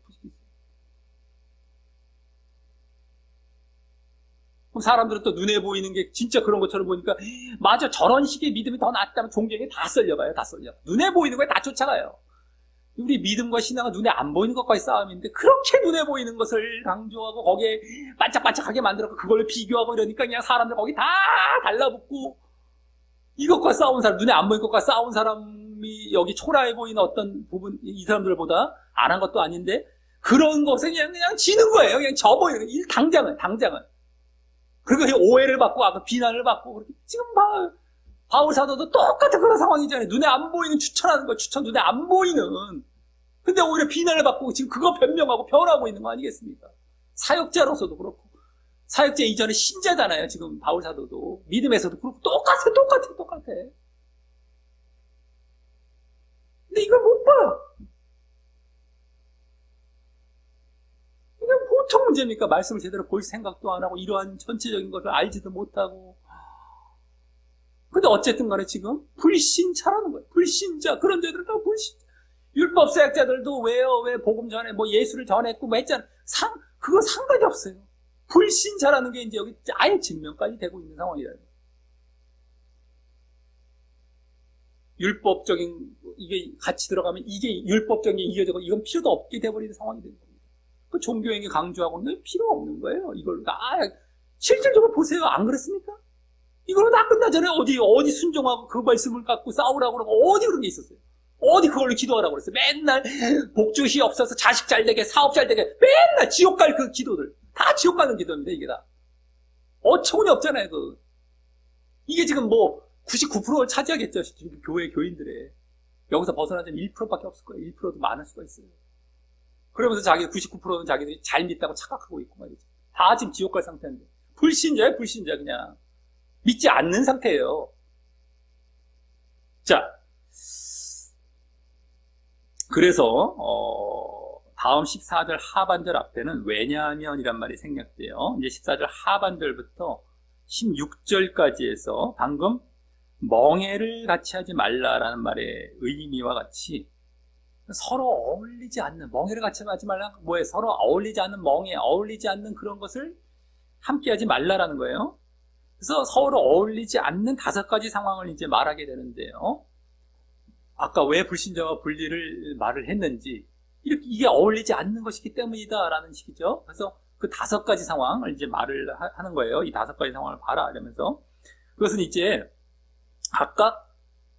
그럼 사람들은 또 눈에 보이는 게 진짜 그런 것처럼 보니까 맞아, 저런 식의 믿음이 더 낫다면 종교에 다 썰려가요. 다 썰려. 눈에 보이는 거에 다 쫓아가요. 우리 믿음과 신앙은 눈에 안 보이는 것과의 싸움인데 그렇게 눈에 보이는 것을 강조하고 거기에 반짝반짝하게 만들어서 그걸 비교하고 이러니까 그냥 사람들 거기 다 달라붙고 이것과 싸운 사람, 눈에 안 보이는 것과 싸운 사람이 여기 초라해 보이는 어떤 부분, 이 사람들보다 안 한 것도 아닌데 그런 것에 그냥 지는 거예요. 그냥 져 보이는 거예요. 당장은. 그리고 오해를 받고, 비난을 받고, 그렇게. 지금 바울 사도도 똑같은 그런 상황이잖아요. 눈에 안 보이는 추천하는 거, 눈에 안 보이는. 근데 오히려 비난을 받고 지금 그거 변명하고 변하고 있는 거 아니겠습니까? 사역자로서도 그렇고. 사역자 이전에 신자잖아요. 지금 바울 사도도. 믿음에서도 그렇고. 똑같아. 근데 이걸 못 봐요. 보통 문제입니까? 말씀을 제대로 볼 생각도 안 하고 이러한 전체적인 것을 알지도 못하고. 근데 어쨌든 간에 지금 불신자라는 거예요. 불신자. 그런 자들은 다 불신자. 율법사역자들도 왜 복음 전에 예수를 전했고 했잖아요. 그거 상관이 없어요. 불신자라는 게 이제 여기 아예 증명까지 되고 있는 상황이라는 거예요. 율법적인 이게 같이 들어가면 이게 율법적인 게 이어지고 이건 필요도 없게 돼버리는 상황이 되는 거예요. 그 종교행위 강조하고는 필요가 없는 거예요. 이걸 실질적으로 보세요. 안 그렇습니까? 이걸로 다 끝나잖아요. 어디 순종하고 그 말씀을 갖고 싸우라고 그러고 어디 그런 게 있었어요? 어디 그걸로 기도하라고 그랬어요? 맨날 복주시 없어서 자식 잘 되게 사업 잘 되게 맨날 지옥 갈 그 기도들 다 지옥 가는 기도입니다. 이게 다 어처구니 없잖아요. 이게 지금 99%를 차지하겠죠. 교회 교인들의 여기서 벗어난 점 1%밖에 없을 거예요. 1%도 많을 수가 있어요. 그러면서 99%는 자기들이 잘 믿다고 착각하고 있고 말이죠. 다 지금 지옥 갈 상태인데. 불신자예요, 불신자 그냥. 믿지 않는 상태예요. 자, 그래서 다음 14절 하반절 앞에는 왜냐하면 이란 말이 생략돼요. 이제 14절 하반절부터 16절까지 해서 방금 멍해를 같이 하지 말라라는 말의 의미와 같이 서로 어울리지 않는, 멍해를 같이 하지 말라, 뭐예요? 서로 어울리지 않는 멍해, 어울리지 않는 그런 것을 함께 하지 말라라는 거예요. 그래서 서로 어울리지 않는 5가지 상황을 이제 말하게 되는데요. 아까 왜 불신자와 분리를 말을 했는지, 이게 어울리지 않는 것이기 때문이다라는 식이죠. 그래서 그 5가지 상황을 이제 말을 하는 거예요. 이 5가지 상황을 봐라, 이러면서. 그것은 이제 각각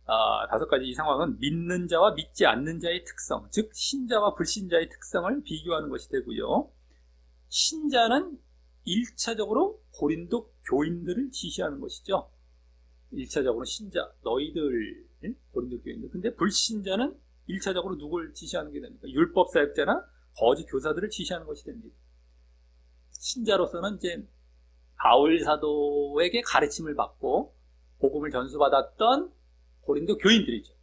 5가지 이 상황은 믿는 자와 믿지 않는 자의 특성, 즉 신자와 불신자의 특성을 비교하는 것이 되고요. 신자는 1차적으로 고린도 교인들을 지시하는 것이죠. 1차적으로 신자, 너희들, 고린도 교인들. 근데 불신자는 1차적으로 누굴 지시하는 게 됩니까? 율법사역자나 거짓 교사들을 지시하는 것이 됩니다. 신자로서는 이제 바울 사도에게 가르침을 받고 복음을 전수받았던 고린도 교인들이죠.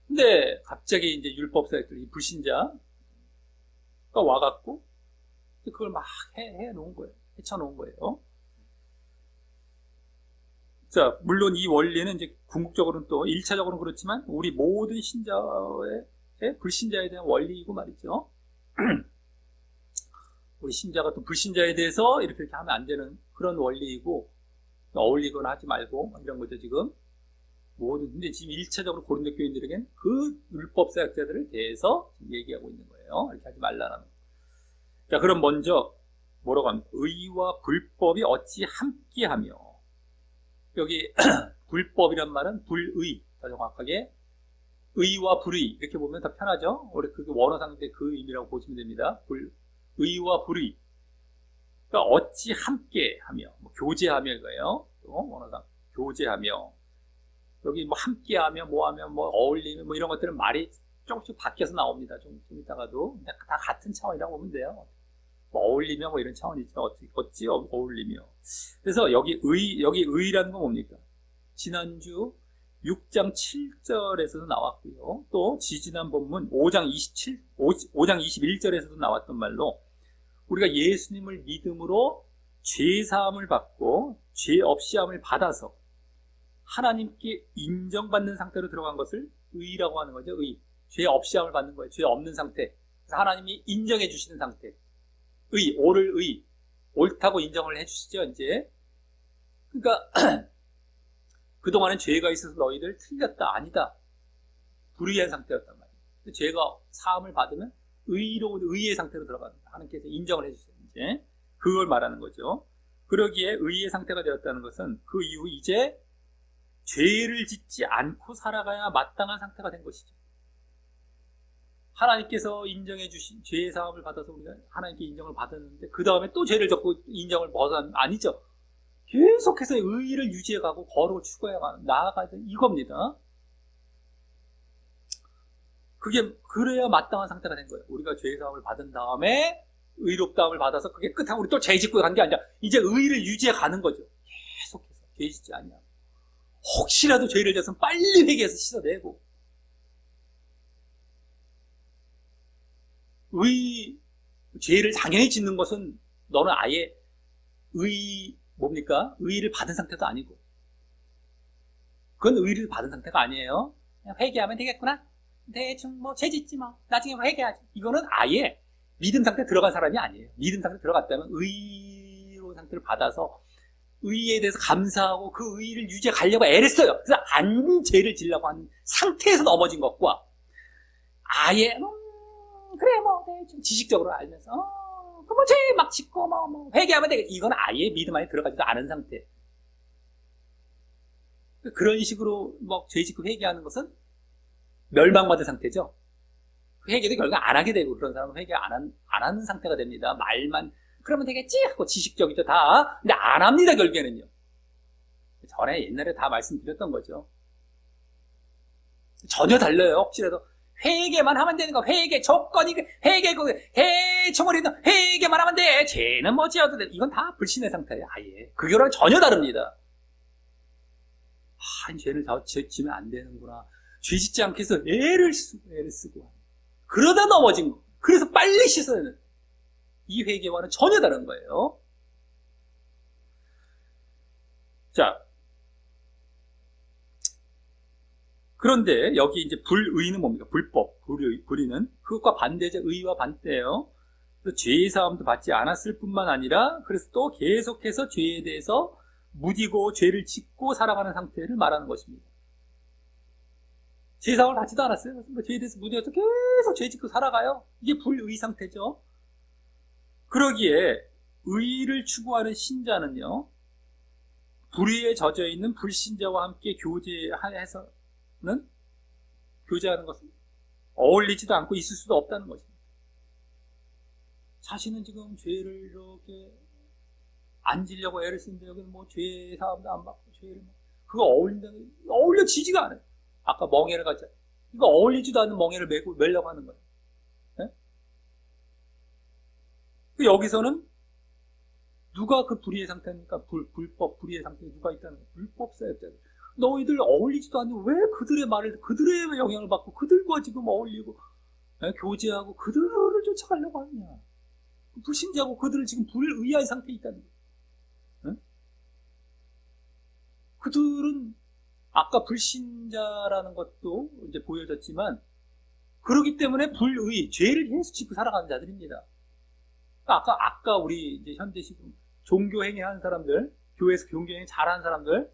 근데 갑자기 이제 율법사역들이 불신자가 와갖고 그걸 막 해놓은 거예요. 해쳐놓은 거예요. 자, 물론 이 원리는 이제 궁극적으로는 또 1차적으로는 그렇지만 우리 모든 신자의 불신자에 대한 원리이고 말이죠. 우리 신자가 또 불신자에 대해서 이렇게 하면 안 되는 그런 원리이고 어울리거나 하지 말고 이런 거죠 지금. 근데 지금 1차적으로 고린도 교인들에겐 그 율법사역자들을 대해서 얘기하고 있는 거예요. 이렇게 하지 말라는. 자, 그럼 먼저 뭐라고 합니까? 의와 불법이 어찌 함께하며. 여기 불법이란 말은 불의, 더 정확하게 의와 불의 이렇게 보면 더 편하죠. 우리 그 원어상대 그 의미라고 보시면 됩니다. 의와 불의. 그러니까 어찌 함께하며, 교제하며 이거예요. 원어상 교제하며. 여기 함께하며, 뭐하며, 어울리며, 이런 것들은 말이 조금씩 바뀌어서 나옵니다. 좀 있다가도 다 같은 차원이라고 보면 돼요. 뭐 어울리며 뭐 이런 차원이죠. 어찌 어울리며. 그래서 여기 의라는 건 뭡니까? 지난주 6장 7절에서도 나왔고요. 또 지지난 본문 5장 21절에서도 나왔던 말로 우리가 예수님을 믿음으로 죄 사함을 받고 죄 없이함을 받아서 하나님께 인정받는 상태로 들어간 것을 의라고 하는 거죠. 의. 죄 없이함을 받는 거예요. 죄 없는 상태. 그래서 하나님이 인정해 주시는 상태. 의, 옳을 의. 옳다고 인정을 해 주시죠, 이제. 그러니까 그동안은 죄가 있어서 너희들 틀렸다, 아니다. 불의한 상태였단 말이에요. 죄가 사함을 받으면 의로운 의의 상태로 들어갑니다. 하나님께서 인정을 해주세요. 이제 그걸 말하는 거죠. 그러기에 의의 상태가 되었다는 것은 그 이후 이제 죄를 짓지 않고 살아가야 마땅한 상태가 된 것이죠. 하나님께서 인정해 주신 죄의 사함을 받아서 우리가 하나님께 인정을 받았는데 그 다음에 또 죄를 졌고 인정을 벗어나는 아니죠. 계속해서 의의를 유지해가고 거룩을 추구해가는 나아가야 되는 이겁니다. 그게 그래야 마땅한 상태가 된 거예요. 우리가 죄의 사함을 받은 다음에 의롭다함을 받아서 그게 끝하고 우리 또 죄 짓고 간 게 아니라 이제 의의를 유지해 가는 거죠. 계속해서 죄 짓지 아니하고 혹시라도 죄를 졌으면 빨리 회개해서 씻어내고 죄를 당연히 짓는 것은 너는 아예 뭡니까? 의의를 받은 상태도 아니고 그건 의의를 받은 상태가 아니에요. 그냥 회개하면 되겠구나. 대충 뭐 죄 짓지 뭐 나중에 회개하지. 이거는 아예 믿음 상태에 들어간 사람이 아니에요. 믿음 상태에 들어갔다면 의로운 상태를 받아서 의의에 대해서 감사하고 그 의의를 유지해 가려고 애를 써요. 그래서 안 죄를 지려고 하는 상태에서 넘어진 것과 아예 그래 뭐 대충 지식적으로 알면서 뭐 죄 막 짓고 뭐 회개하면 되겠. 이건 아예 믿음 안에 들어가지도 않은 상태. 그런 식으로 뭐 죄 짓고 회개하는 것은 멸망받은 상태죠. 회개도 결국 안 하게 되고 그런 사람은 회개 안 하는 상태가 됩니다. 말만 그러면 되겠지 하고 지식적이죠 다. 근데 안 합니다 결국에는요. 전에 옛날에 다 말씀드렸던 거죠. 전혀 달라요. 혹시라도 회개만 하면 되는 거. 회개 조건이 회개 대충으로는 회개만 하면 돼. 죄는 뭐 지어도 돼. 이건 다 불신의 상태예요. 아예 그거랑 전혀 다릅니다. 죄를 지면 안 되는구나. 죄 짓지 않기 위해서 애를 쓰고 그러다 넘어진 거. 그래서 빨리 씻어야 되는 이 회개와는 전혀 다른 거예요. 자, 그런데 여기 이제 불의는 뭡니까? 불법, 불의는 그것과 반대죠. 의와 반대예요. 죄의 사함도 받지 않았을 뿐만 아니라 그래서 또 계속해서 죄에 대해서 무디고 죄를 짓고 살아가는 상태를 말하는 것입니다. 죄 사함을 받지도 않았어요. 죄에 대해서 무디어서 계속 죄 짓고 살아가요. 이게 불의 상태죠. 그러기에 의를 추구하는 신자는요, 불의에 젖어 있는 불신자와 함께 교제하는 것은 어울리지도 않고 있을 수도 없다는 것입니다. 자신은 지금 죄를 이렇게 안 지려고 애를 쓰는데 여기는 뭐 죄 사함도 안 받고 죄를 그거 어울려지지가 않아요. 아까 멍에를 갖자. 이거 어울리지도 않는 멍에를 매려고 하는 거예요. 네? 여기서는 누가 그 불의의 상태입니까? 불법 불의의 상태에 누가 있다는 거예요? 불법 사역자들. 너희들 어울리지도 않는 왜 그들의 말을 그들의 영향을 받고 그들과 지금 어울리고 교제하고 그들을 쫓아가려고 하느냐? 불신자고 그들을 지금 불의한 상태에 있다는 거예요. 네? 그들은 아까 불신자라는 것도 이제 보여졌지만 그러기 때문에 불의, 죄를 계속 짓고 살아가는 자들입니다. 아까 우리 이제 현대식으로 종교행위 하는 사람들, 교회에서 종교행위 잘하는 사람들,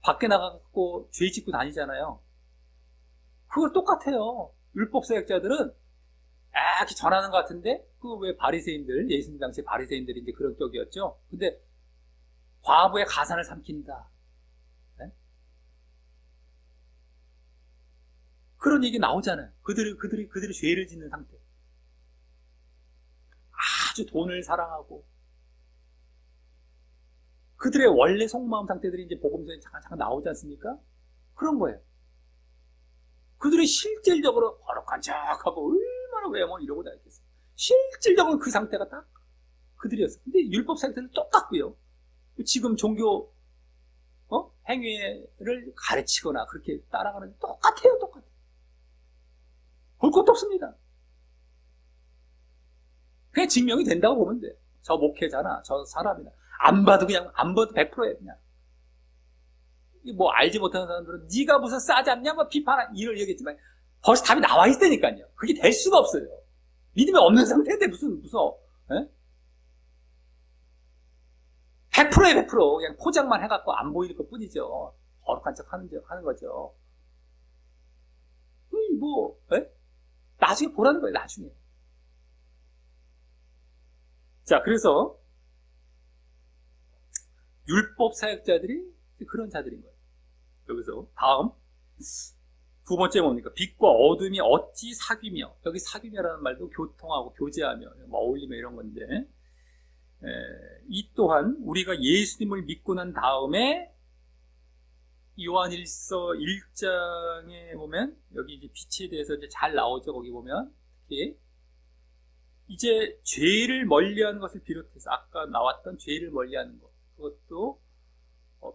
밖에 나가고 죄 짓고 다니잖아요. 그거 똑같아요. 율법사역자들은 이렇게 전하는 것 같은데, 그 왜 바리새인들, 예수님 당시에 바리새인들이 이제 그런 격이었죠. 근데 과부의 가산을 삼킨다. 네? 그런 얘기 나오잖아요. 그들이 죄를 짓는 상태. 아주 돈을 사랑하고 그들의 원래 속마음 상태들이 이제 복음서에 잠깐 나오지 않습니까? 그런 거예요. 그들이 실질적으로 거룩한 척하고 얼마나 외모 이러고 다녔겠어요. 실질적으로 그 상태가 딱 그들이었어요. 근데 율법 사역자들은 똑같고요. 지금 종교 행위를 가르치거나 그렇게 따라가는 똑같아요. 볼 것도 없습니다. 그냥 증명이 된다고 보면 돼요. 저 목회자나 저 사람이나 안 봐도 100%예요. 그냥 뭐 알지 못하는 사람들은 네가 무슨 싸지 않냐 뭐 비판하 이런 얘기했지만 벌써 답이 나와 있다니까요. 그게 될 수가 없어요. 믿음이 없는 상태인데 무슨 100%에 100% 그냥 포장만 해갖고 안 보이는 것 뿐이죠. 거룩한 척 하는 거죠. 나중에 보라는 거예요. 나중에. 자, 그래서 율법 사역자들이 그런 자들인 거예요. 여기서 다음 두 번째 뭡니까? 빛과 어둠이 어찌 사귀며, 여기 사귀며라는 말도 교통하고 교제하며 어울리며 이런 건데, 이 또한 우리가 예수님을 믿고 난 다음에 요한일서 1장에 보면 여기 이제 빛에 대해서 이제 잘 나오죠. 거기 보면 특히 이제 죄를 멀리하는 것을 비롯해서 아까 나왔던 죄를 멀리하는 것, 그것도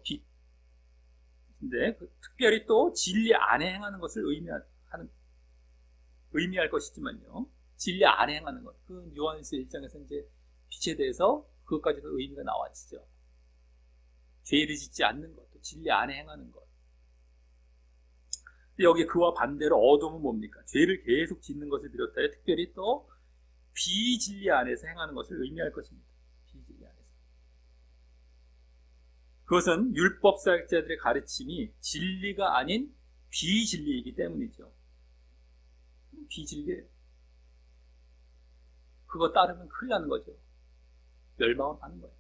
빛인데 특별히 또 진리 안에 행하는 것을 의미할 것이지만요. 진리 안에 행하는 것, 그 요한일서 1장에서 이제 빛에 대해서 그것까지도 의미가 나와지죠. 죄를 짓지 않는 것, 진리 안에 행하는 것. 여기 그와 반대로 어둠은 뭡니까? 죄를 계속 짓는 것을 비롯하여 특별히 또 비진리 안에서 행하는 것을 의미할 것입니다. 비진리 안에서. 그것은 율법 사역자들의 가르침이 진리가 아닌 비진리이기 때문이죠. 비진리예요. 그거 따르면 큰일 나는 거죠. 멸망을 하는 거예요.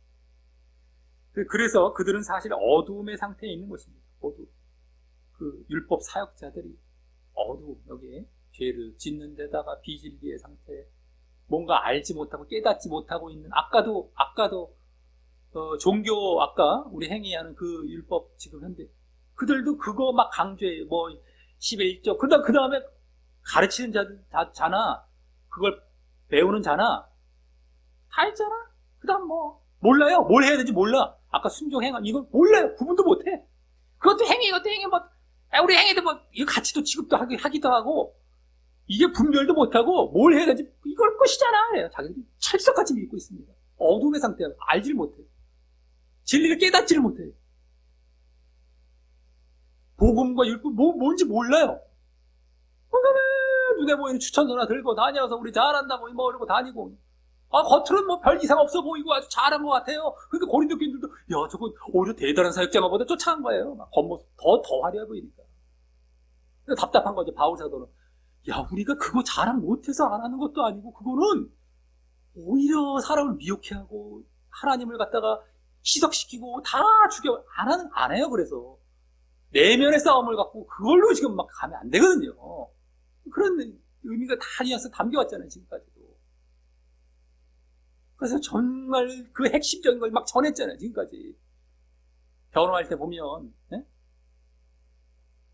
그래서 그들은 사실 어두움의 상태에 있는 것입니다. 어두움. 그 율법 사역자들이 어두움, 여기에 죄를 짓는 데다가 비진리의 상태에 뭔가 알지 못하고 깨닫지 못하고 있는, 아까도 종교 아까 우리 행위하는 그 율법 지금 현대 그들도 그거 막 강조해요. 뭐 10의 1조 그 다음에 가르치는 자나 그걸 배우는 자나 다 있잖아. 그 다음 몰라요. 뭘 해야 되는지 몰라. 아까 순종 행한 이걸 몰라요. 구분도 못해. 그것도 행위, 이것도 행위, 우리 행위도 이거 가치도 취급도 하기도 하고, 이게 분별도 못하고, 뭘 해야 되는지, 이걸 것이잖아. 자기들이 철석같이 믿고 있습니다. 어둠의 상태야. 알지를 못해. 진리를 깨닫지를 못해. 복음과 율법, 뭔지 몰라요. 눈에 보이는 추천서나 들고 다녀서 우리 잘한다고 이러고 다니고, 겉으로는 별 이상 없어 보이고 아주 잘한 것 같아요. 그러니까 고린도 교인들도 저거 오히려 대단한 사역자마보다 쫓아간 거예요. 겉모습 더 화려해 보이니까. 답답한 거죠. 바울 사도는 우리가 그거 자랑 못해서 안 하는 것도 아니고 그거는 오히려 사람을 미혹해 하고 하나님을 갖다가 희석시키고 다 죽여 안 해요. 그래서 내면의 싸움을 갖고 그걸로 지금 막 가면 안 되거든요. 그런 의미가 다 뉘앙스 담겨왔잖아요. 지금까지도. 그래서 정말 그 핵심적인 걸 막 전했잖아요. 지금까지. 변호할 때 보면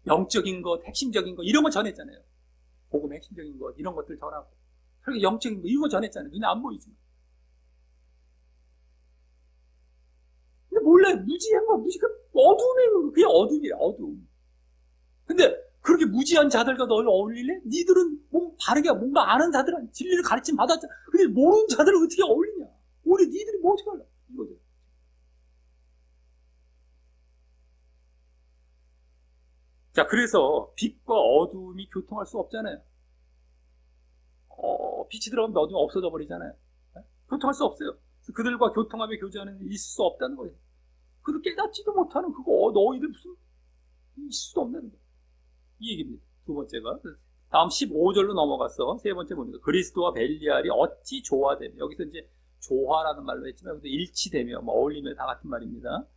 영적인 것, 핵심적인 것 이런 거 전했잖아요. 복음의 핵심적인 것 이런 것들 전하고 그렇게 영적인 거 이런 거 전했잖아요. 눈에 안 보이지만. 근데 몰라요. 무지한 거, 어둠에 있는 거 그게 어둠이야. 어둠. 근데 그렇게 무지한 자들과 널 어울릴래? 니들은 바르게 뭔가 아는 자들은 진리를 가르침 받았잖아. 근데 모르는 자들은 어떻게 어울리냐? 오히려 니들이 뭐 어떻게 할라? 이거죠. 자, 그래서 빛과 어둠이 교통할 수 없잖아요. 빛이 들어가면 어둠이 없어져 버리잖아요. 교통할 수 없어요. 그래서 그들과 교통하며 교제하는 일이 있을 수 없다는 거예요. 그들 깨닫지도 못하는 그거 너희들 무슨 있을 수도 없다는 거예요. 이 얘기입니다. 두 번째가. 다음 15절로 넘어가서 세 번째 뭡니까? 그리스도와 벨리알이 어찌 조화되며, 여기서 이제 조화라는 말로 했지만 여기서 일치되며 어울리며 다 같은 말입니다.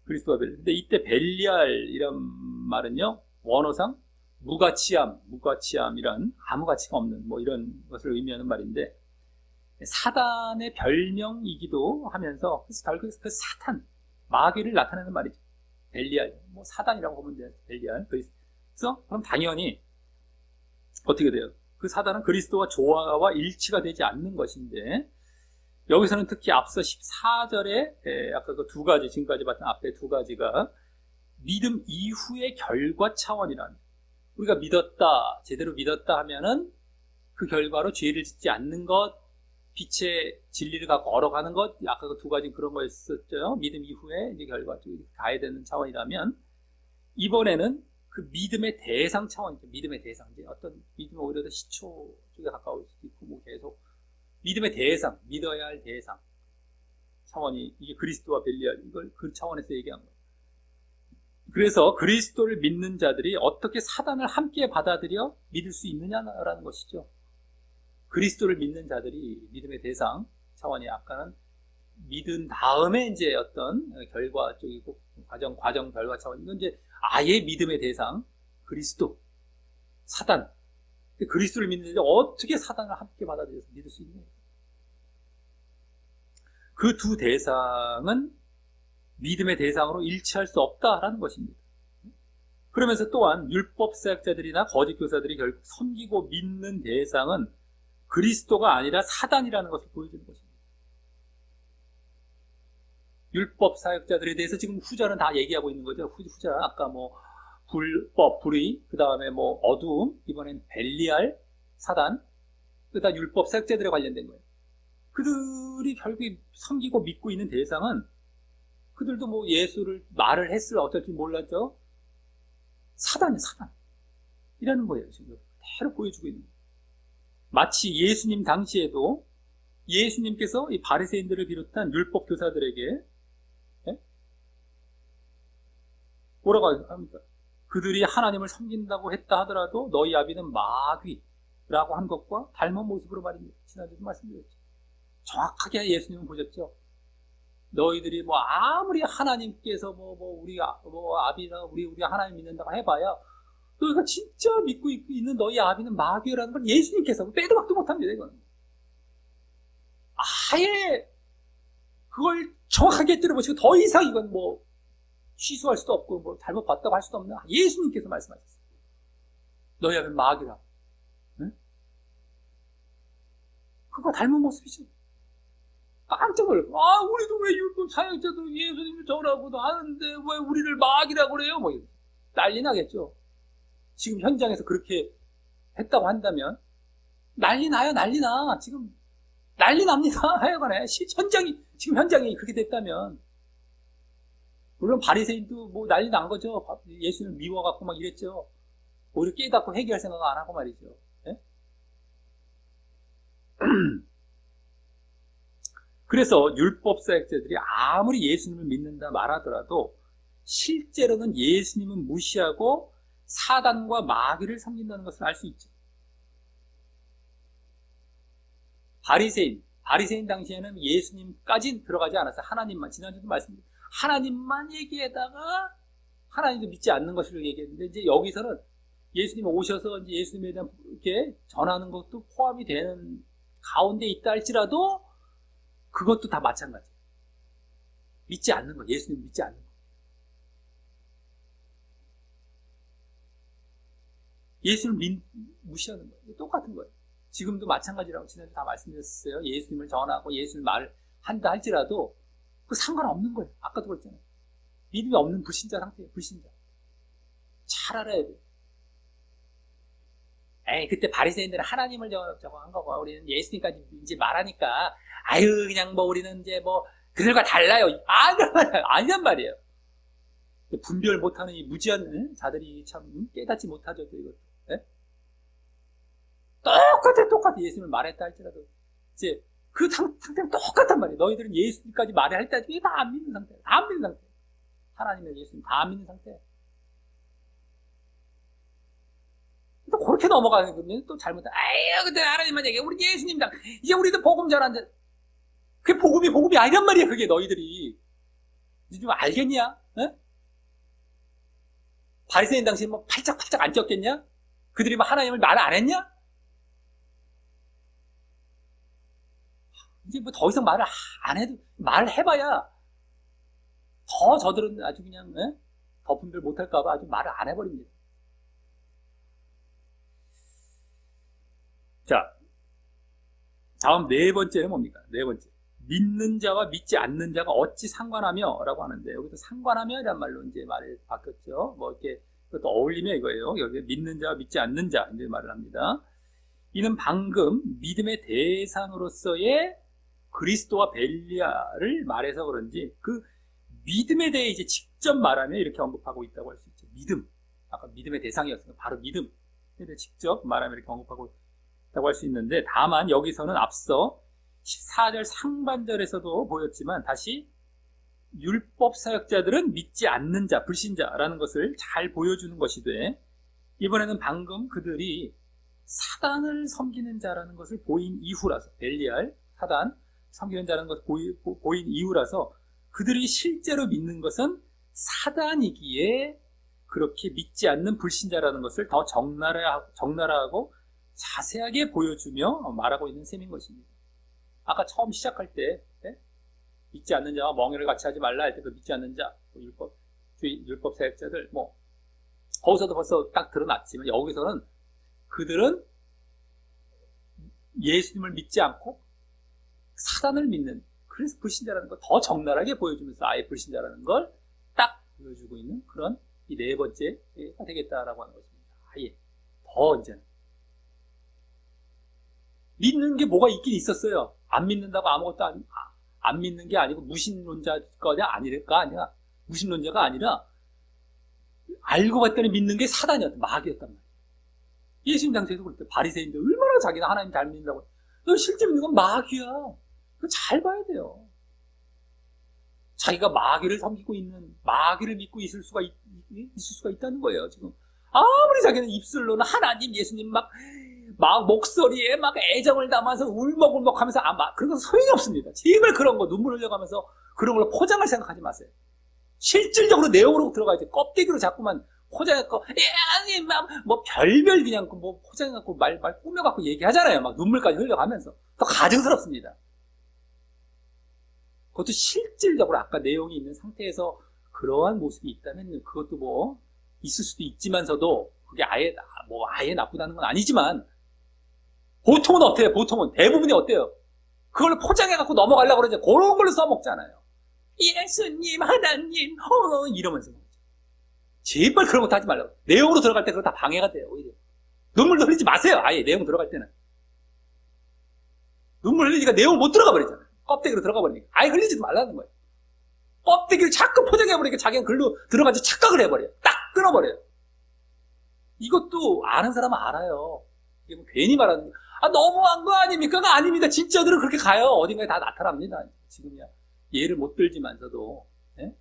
그리스도와 벨리알. 근데 이때 벨리알이란 말은요, 원어상 무가치함이란 아무 가치가 없는 이런 것을 의미하는 말인데, 사단의 별명이기도 하면서 그 사탄, 마귀를 나타내는 말이죠. 벨리알, 사단이라고 보면 돼요. 벨리알. 그래서 그럼 당연히 어떻게 돼요? 그 사단은 그리스도와 조화와 일치가 되지 않는 것인데, 여기서는 특히 앞서 14절에 아까 그 두 가지, 지금까지 봤던 앞에 두 가지가 믿음 이후의 결과 차원이란, 우리가 믿었다, 제대로 믿었다 하면은 그 결과로 죄를 짓지 않는 것, 빛의 진리를 갖고 걸어가는 것, 아까 그 두 가지 그런 거였었죠. 믿음 이후에 이제 결과 쪽이 가야 되는 차원이라면, 이번에는 그 믿음의 대상 차원이죠. 믿음의 대상. 이제 어떤 믿음은 오히려 더 시초 쪽에 가까울 수도 있고, 뭐 계속. 믿음의 대상, 믿어야 할 대상 차원이, 이게 그리스도와 벨리알, 이걸 그 차원에서 얘기한 거예요. 그래서 그리스도를 믿는 자들이 어떻게 사단을 함께 받아들여 믿을 수 있느냐라는 것이죠. 그리스도를 믿는 자들이 믿음의 대상 차원이, 아까는 믿은 다음에 이제 어떤 결과 쪽이고, 과정 결과 차원, 이건 이제 아예 믿음의 대상, 그리스도, 사단. 그리스도를 믿는 자들이 어떻게 사단을 함께 받아들여서 믿을 수 있느냐. 그 두 대상은 믿음의 대상으로 일치할 수 없다라는 것입니다. 그러면서 또한 율법 사역자들이나 거짓 교사들이 결국 섬기고 믿는 대상은 그리스도가 아니라 사단이라는 것을 보여주는 것입니다. 율법 사역자들에 대해서 지금 후자는 다 얘기하고 있는 거죠. 후자, 아까 뭐 불법, 불의, 그 다음에 뭐 어두움, 이번엔 벨리알, 사단, 그다음 율법 사역자들에 관련된 거예요. 그들이 결국에 섬기고 믿고 있는 대상은, 그들도 뭐 예수를 말을 했을 어떨지 몰랐죠. 사단이에요, 사단. 이라는 거예요. 지금 그대로 보여주고 있는 거예요. 마치 예수님 당시에도 예수님께서 이 바리새인들을 비롯한 율법 교사들에게 뭐라고 합니까? 그들이 하나님을 섬긴다고 했다 하더라도 너희 아비는 마귀라고 한 것과 닮은 모습으로 말입니다. 지난주도 말씀드렸죠. 정확하게 예수님은 보셨죠. 너희들이 뭐 아무리 하나님께서 우리 아비나 우리 하나님 믿는다고 해봐야 너희가 진짜 믿고 있는 너희 아비는 마귀라는 걸 예수님께서 빼도 박도 못합니다. 이거는 아예 그걸 정확하게 들어보시고 더 이상 이건 뭐 취소할 수도 없고 뭐 잘못 봤다고 할 수도 없는 예수님께서 말씀하셨어요. 너희 아비는 마귀라. 응? 그거 닮은 모습이죠. 깜짝 놀랐고, 우리도 왜 율법 사역자도 예수님을 저라고도 하는데 왜 우리를 마귀라고 그래요? 뭐 난리 나겠죠. 지금 현장에서 그렇게 했다고 한다면 난리 나요, 난리 나. 지금 난리 납니다. 하여간에 지금 현장이 그렇게 됐다면, 물론 바리새인도 뭐 난리 난 거죠. 예수님을 미워갖고 막 이랬죠. 오히려 깨닫고 회개할 생각 안 하고 말이죠. 네? 그래서 율법 사역자들이 아무리 예수님을 믿는다 말하더라도 실제로는 예수님은 무시하고 사단과 마귀를 섬긴다는 것을 알 수 있죠. 바리새인 당시에는 예수님까지 들어가지 않았어요. 하나님만, 지난주도 말씀드렸죠. 하나님만 얘기에다가 하나님도 믿지 않는 것을 얘기했는데, 이제 여기서는 예수님이 오셔서 이제 예수님에 대한 이렇게 전하는 것도 포함이 되는 가운데 있다 할지라도 그것도 다 마찬가지예요. 믿지 않는 거, 예수님 믿지 않는 거. 예수를 무시하는 거예요. 똑같은 거예요. 지금도 마찬가지라고 지난주에 다 말씀드렸어요. 예수님을 전하고 예수님을 말한다 할지라도 그 상관없는 거예요. 아까도 그랬잖아요. 믿음이 없는 불신자 상태예요. 불신자. 잘 알아야 돼요. 그때 바리새인들은 하나님을 저거 한 거고 우리는 예수님까지 이제 말하니까 그냥 뭐 우리는 이제 뭐 그들과 달라요. 아니란 말이에요. 분별 못하는 이 무지한 자들이 참 깨닫지 못하죠. 이것도. 네? 똑같아. 예수님을 말했다 할지라도 이제 그 상태는 똑같단 말이에요. 너희들은 예수님까지 말을 할 때까지 다 안 믿는 상태예요. 다 안 믿는 상태예요. 하나님의 예수님 다 안 믿는 상태예요. 또 그렇게 넘어가는 거면 또 잘못해. 그때 하나님만 얘기해. 우리 예수님당 이제 우리도 복음 전하는데 그게 복음이 아니란 말이야. 그게 너희들이 이제 좀 알겠냐? 에? 바리새인 당시에 뭐 팔짝팔짝 안 쪘겠냐? 그들이 뭐 하나님을 말 안 했냐? 이제 뭐 더 이상 말을 안 해도 말을 해봐야 더 저들은 아주 그냥 더 분별 못할까봐 아주 말을 안 해버립니다. 자, 다음 네 번째는 뭡니까? 네 번째. 믿는 자와 믿지 않는 자가 어찌 상관하며? 라고 하는데, 여기도 상관하며 이란 말로 이제 말이 바뀌었죠. 뭐 이렇게, 그것도 어울리며 이거예요. 여기 믿는 자와 믿지 않는 자, 이제 말을 합니다. 이는 방금 믿음의 대상으로서의 그리스도와 벨리아를 말해서 그런지, 그 믿음에 대해 이제 직접 말하면 이렇게 언급하고 있다고 할 수 있죠. 믿음. 아까 믿음의 대상이었으니까 바로 믿음에 대해 직접 말하면 이렇게 언급하고 있다고 할 수 있는데, 다만 여기서는 앞서 14절 상반절에서도 보였지만 다시 율법 사역자들은 믿지 않는 자, 불신자라는 것을 잘 보여주는 것이 돼, 이번에는 방금 그들이 사단을 섬기는 자라는 것을 보인 이후라서, 벨리알, 사단, 섬기는 자라는 것을 보인 이후라서 그들이 실제로 믿는 것은 사단이기에 그렇게 믿지 않는 불신자라는 것을 더 적나라하고 자세하게 보여주며 말하고 있는 셈인 것입니다. 아까 처음 시작할 때 믿지 않는 자와 멍에를 같이 하지 말라 할 때 그 믿지 않는 자, 율법 사역자들, 뭐 거기서도 벌써 딱 드러났지만 여기서는 그들은 예수님을 믿지 않고 사단을 믿는, 그래서 불신자라는 걸 더 적나라하게 보여주면서 아예 불신자라는 걸 딱 보여주고 있는 그런 이 네 번째가 되겠다라고 하는 것입니다. 아예 더 이제는 믿는 게 뭐가 있긴 있었어요. 안 믿는다고 아무것도 안 믿는 게 아니고 무신론자가 아니라 무신론자가 아니라 알고 봤더니 믿는 게 사단이었다, 마귀였단 말이에요. 예수님 당시에도 그랬대. 바리새인들 얼마나 자기는 하나님 잘 믿는다고. 너 실제 믿는 건 마귀야. 그거 잘 봐야 돼요. 자기가 마귀를 섬기고 있는, 마귀를 믿고 있을 수가 있다는 거예요. 지금 아무리 자기는 입술로는 하나님, 예수님 막 목소리에 막 애정을 담아서 울먹울먹 하면서 그런 건 소용이 없습니다. 제발 그런 거 눈물 흘려가면서 그런 걸로 포장할 생각하지 마세요. 실질적으로 내용으로 들어가야지. 껍데기로 자꾸만 포장해갖고, 아니, 뭐 별별 그냥 뭐 포장해갖고 말 꾸며갖고 얘기하잖아요. 막 눈물까지 흘려가면서. 더 가증스럽습니다. 그것도 실질적으로 아까 내용이 있는 상태에서 그러한 모습이 있다면 그것도 뭐 있을 수도 있지만서도 그게 아예 나쁘다는 건 아니지만, 보통은 어때요? 보통은 대부분이 어때요? 그걸 포장해갖고 넘어가려고 그러지. 그런 걸로 써먹잖아요. 예수님, 하나님, 이러면서. 제발 그런 것도 하지 말라고. 내용으로 들어갈 때 그거 다 방해가 돼요, 오히려. 눈물도 흘리지 마세요, 아예 내용 들어갈 때는. 눈물 흘리니까 내용을 못 들어가 버리잖아요. 껍데기로 들어가 버리니까. 아예 흘리지도 말라는 거예요. 껍데기를 자꾸 포장해버리니까 자기는 글로 들어가지 착각을 해버려요. 딱 끊어버려요. 이것도 아는 사람은 알아요. 이게 뭐 괜히 말하는 거예요. 너무한 거 아닙니까? 아닙니다. 진짜들은 그렇게 가요. 어딘가에 다 나타납니다. 지금이야. 예를 못 들지만서도. 예?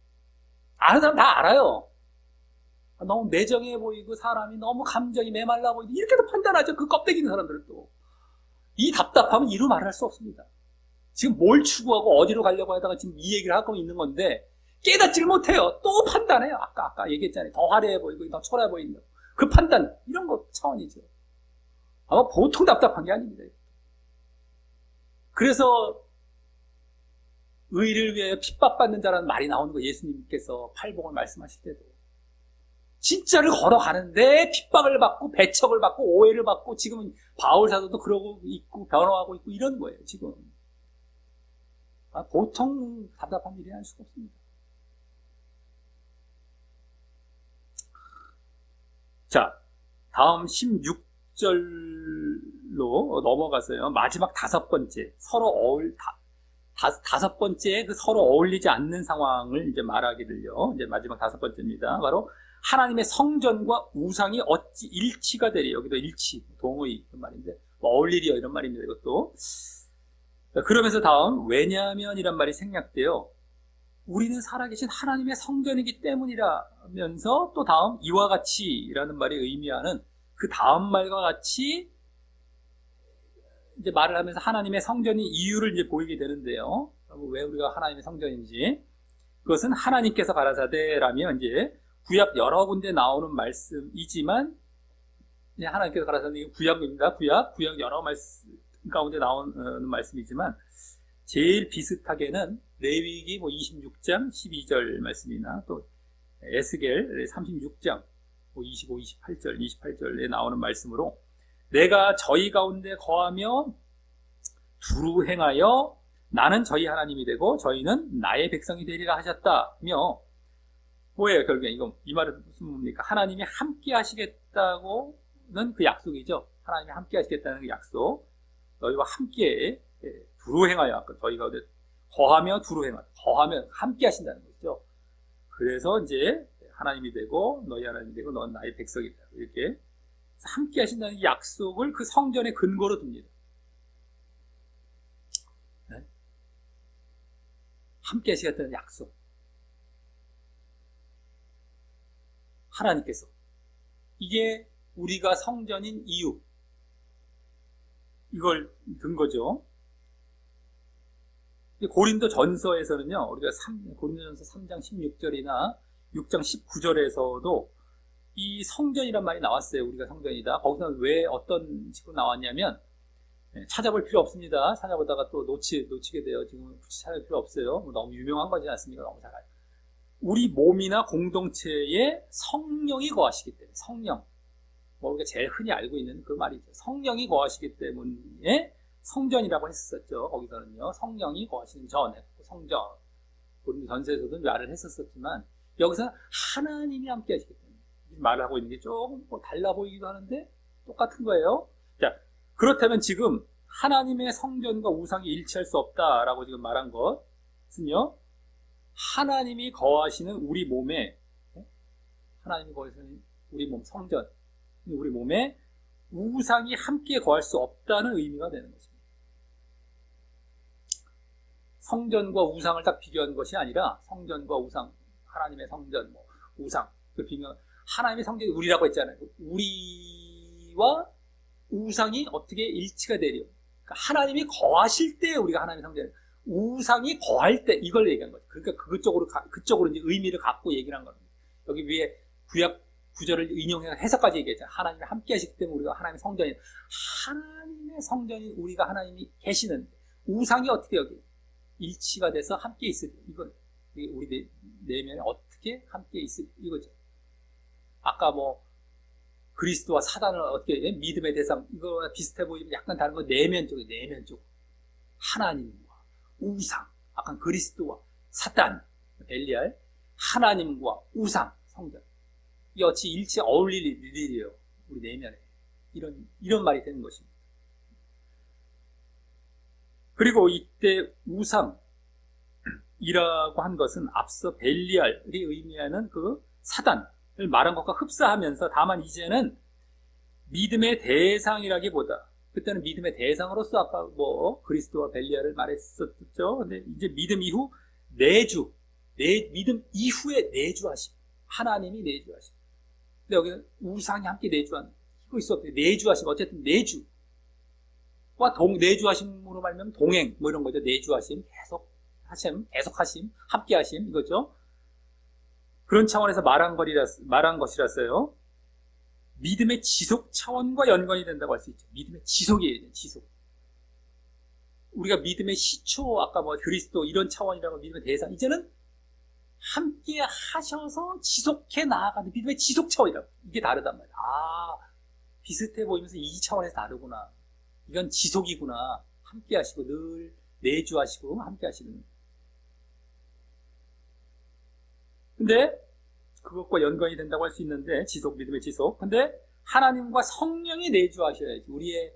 아는 사람 다 알아요. 너무 매정해 보이고 사람이 너무 감정이 메말라 보이고 이렇게도 판단하죠. 그 껍데기 있는 사람들도. 이 답답함은 이루 말할 수 없습니다. 지금 뭘 추구하고 어디로 가려고 하다가 지금 이 얘기를 하고 있는 건데 깨닫지를 못해요. 또 판단해요. 아까 얘기했잖아요. 더 화려해 보이고 더 초라해 보인다. 그 판단, 이런 거 차원이죠. 아마 보통 답답한 게 아닙니다. 그래서 의를 위하여 핍박받는 자라는 말이 나오는 거, 예수님께서 팔복을 말씀하실 때도. 진짜를 걸어가는데 핍박을 받고 배척을 받고 오해를 받고, 지금은 바울 사도도 그러고 있고 변호하고 있고 이런 거예요, 지금. 보통 답답한 일이 할 수가 없습니다. 자, 다음 16절로 넘어가서요. 마지막 다섯 번째, 다섯 번째 그 서로 어울리지 않는 상황을 이제 말하기를요. 이제 마지막 다섯 번째입니다. 바로 하나님의 성전과 우상이 어찌 일치가 되리. 여기도 일치, 동의 이런 말인데, 어울리리요 이런 말입니다. 이것도. 그러면서 다음 왜냐하면 이란 말이 생략돼요. 우리는 살아계신 하나님의 성전이기 때문이라면서 또 다음 이와 같이라는 말이 의미하는 그 다음 말과 같이 이제 말을 하면서 하나님의 성전이 이유를 이제 보이게 되는데요. 왜 우리가 하나님의 성전인지, 그것은 하나님께서 가라사대라면 이제 구약 여러 군데 나오는 말씀이지만, 하나님께서 가라사대 구약입니다. 구약 여러 말씀 가운데 나오는 말씀이지만 제일 비슷하게는 레위기 26장 12절 말씀이나 또 에스겔 36장 25, 28절에 나오는 말씀으로 내가 저희 가운데 거하며 두루 행하여 나는 저희 하나님이 되고 저희는 나의 백성이 되리라 하셨다며, 뭐예요 결국에 이 말은 무슨 뭡니까? 하나님이 함께 하시겠다고는 그 약속이죠. 하나님이 함께 하시겠다는 그 약속. 너희와 함께 두루 행하여, 아까 저희가 거하며 두루 행하여, 거하면 함께 하신다는 거죠. 그래서 이제 하나님이 되고 너희 하나님이 되고 넌 나의 백성이 되고, 이렇게 함께 하신다는 약속을 그 성전의 근거로 둡니다. 네? 함께 하시겠다는 약속. 하나님께서. 이게 우리가 성전인 이유. 이걸 든 거죠. 고린도 전서에서는요, 우리가 고린도전서 3장 16절이나 6장 19절에서도 이 성전이란 말이 나왔어요. 우리가 성전이다. 거기서는 왜 어떤 식으로 나왔냐면, 찾아볼 필요 없습니다. 찾아보다가 또 놓치게 돼요. 지금 굳이 찾아볼 필요 없어요. 너무 유명한 거지 않습니까? 너무 잘 알죠. 우리 몸이나 공동체에 성령이 거하시기 때문에, 성령. 뭐 우리가 제일 흔히 알고 있는 그 말이죠. 성령이 거하시기 때문에 성전이라고 했었죠. 거기서는요, 성령이 거하시는 성전. 고린도 전서에서도 말을 했었지만, 여기서는 하나님이 함께 하시기 때문에 말을 하고 있는 게 조금 달라 보이기도 하는데 똑같은 거예요. 자, 그렇다면 지금 하나님의 성전과 우상이 일치할 수 없다라고 지금 말한 것은요, 하나님이 거하시는 우리 몸에, 하나님이 거하시는 우리 몸 성전, 우리 몸에 우상이 함께 거할 수 없다는 의미가 되는 것입니다. 성전과 우상을 딱 비교한 것이 아니라, 성전과 우상, 하나님의 성전, 우상, 그 비교, 하나님의 성전이 우리라고 했잖아요. 우리와 우상이 어떻게 일치가 되려? 그러니까 하나님이 거하실 때 우리가 하나님의 성전, 우상이 거할 때 이걸 얘기한 거죠. 그러니까 그쪽으로 이제 의미를 갖고 얘기를 한 겁니다. 여기 위에 구약 구절을 인용해서 해석까지 얘기했잖아요. 하나님이 함께 하시기 때문에 우리가 하나님의 성전이, 하나님의 성전이 우리가 하나님이 계시는데, 우상이 어떻게 여기 일치가 돼서 함께 있으리? 이건 우리 내면에 어떻게 함께 있으리? 이거죠. 아까 그리스도와 사단을 어떻게, 믿음의 대상, 이거와 비슷해 보이면 약간 다른 거, 내면 쪽. 하나님과 우상, 아까 그리스도와 사단, 벨리알, 하나님과 우상, 성전. 이 어찌 일치 어울릴 일이에요. 우리 내면에. 이런 말이 되는 것입니다. 그리고 이때 우상이라고 한 것은 앞서 벨리알이 의미하는 그 사단을 말한 것과 흡사하면서, 다만 이제는 믿음의 대상이라기보다, 그때는 믿음의 대상으로서 아까 그리스도와 벨리알을 말했었죠. 근데 이제 믿음 이후 믿음 이후에 내주하심. 하나님이 내주하심. 근데 여기는 우상이 함께 내주하는, 이거 있어. 내주하심. 어쨌든 내주와 내주하심으로 말하면 동행, 이런 거죠. 내주하심, 계속하심, 함께하심, 이거죠. 그런 차원에서 말한 것이라서요. 믿음의 지속 차원과 연관이 된다고 할 수 있죠. 믿음의 지속이에요, 지속. 우리가 믿음의 시초, 아까 그리스도 이런 차원이라고 믿음의 대상, 이제는 함께 하셔서 지속해 나아가는 믿음의 지속 차원이라고. 이게 다르단 말이야. 비슷해 보이면서 이 차원에서 다르구나. 이건 지속이구나. 함께 하시고, 늘 내주하시고, 함께 하시는. 근데, 그것과 연관이 된다고 할 수 있는데, 믿음의 지속. 근데, 하나님과 성령이 내주하셔야지. 우리의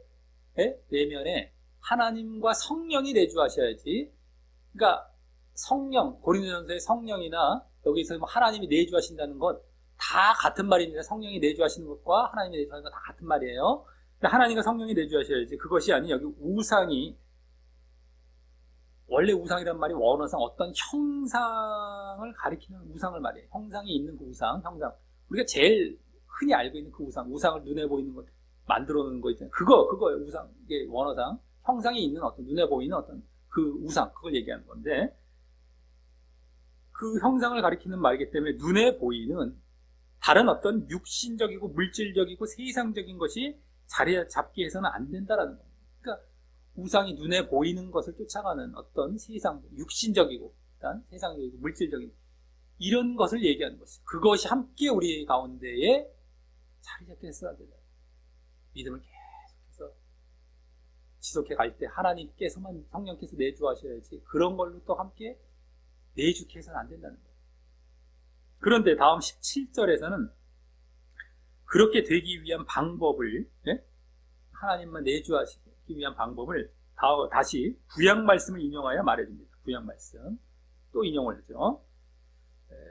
내면에 하나님과 성령이 내주하셔야지. 그러니까, 고린도전서의 성령이나 여기서 하나님이 내주하신다는 것 다 같은 말입니다. 성령이 내주하시는 것과 하나님이 내주하시는 것 다 같은 말이에요. 하나님과 성령이 내주하셔야지. 그것이 아닌 여기 우상이, 원래 우상이란 말이 원어상 어떤 형상을 가리키는 우상을 말해요. 형상이 있는 그 우상. 우리가 제일 흔히 알고 있는 그 우상을 눈에 보이는 것, 만들어 놓는 거 있잖아요. 그거예요. 우상. 이게 원어상 형상이 있는 어떤 눈에 보이는 어떤 그 우상, 그걸 얘기하는 건데, 그 형상을 가리키는 말이기 때문에 눈에 보이는 다른 어떤 육신적이고 물질적이고 세상적인 것이 자리 잡게 해서는 안 된다라는 겁니다. 그러니까 우상이 눈에 보이는 것을 쫓아가는 어떤 육신적이고, 일단 세상적이고 물질적인 이런 것을 얘기하는 것이죠. 그것이 함께 우리 가운데에 자리 잡게 했어야 된다. 믿음을 계속 지속해 갈 때 하나님께서만 성령께서 내주하셔야지 그런 걸로 또 함께 내주케 해서는 안 된다는 거예요. 그런데 다음 17절에서는 그렇게 되기 위한 방법을, 예? 하나님만 내주하시기 위한 방법을 다시 구약 말씀을 인용하여 말해줍니다. 구약 말씀 또 인용을 하죠.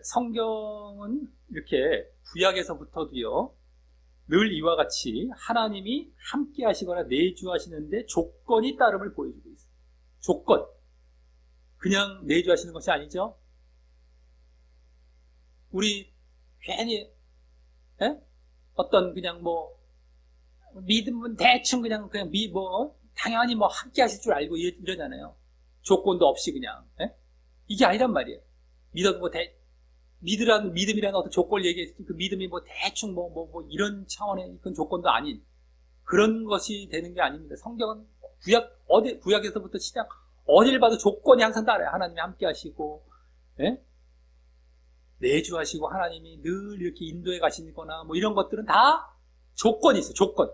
성경은 이렇게 구약에서부터도요, 늘 이와 같이 하나님이 함께 하시거나 내주하시는데 조건이 따름을 보여주고 있어요. 조건. 그냥 내주하시는 것이 아니죠. 우리 괜히 어떤 그냥 뭐 믿으면 대충 그냥 당연히 뭐 함께 하실 줄 알고 이러잖아요. 조건도 없이 그냥. 이게 아니란 말이에요. 믿어도 뭐 믿음이라는 어떤 조건을 얘기했을 때 그 믿음이 뭐 대충 뭐 이런 차원의 그런 조건도 아닌 그런 것이 되는 게 아닙니다. 성경은 구약에서부터 시작 어딜 봐도 조건이 항상 따라요. 하나님이 함께 하시고, 내주하시고 하나님이 늘 이렇게 인도해 가시거나 뭐 이런 것들은 다 조건이 있어요. 조건.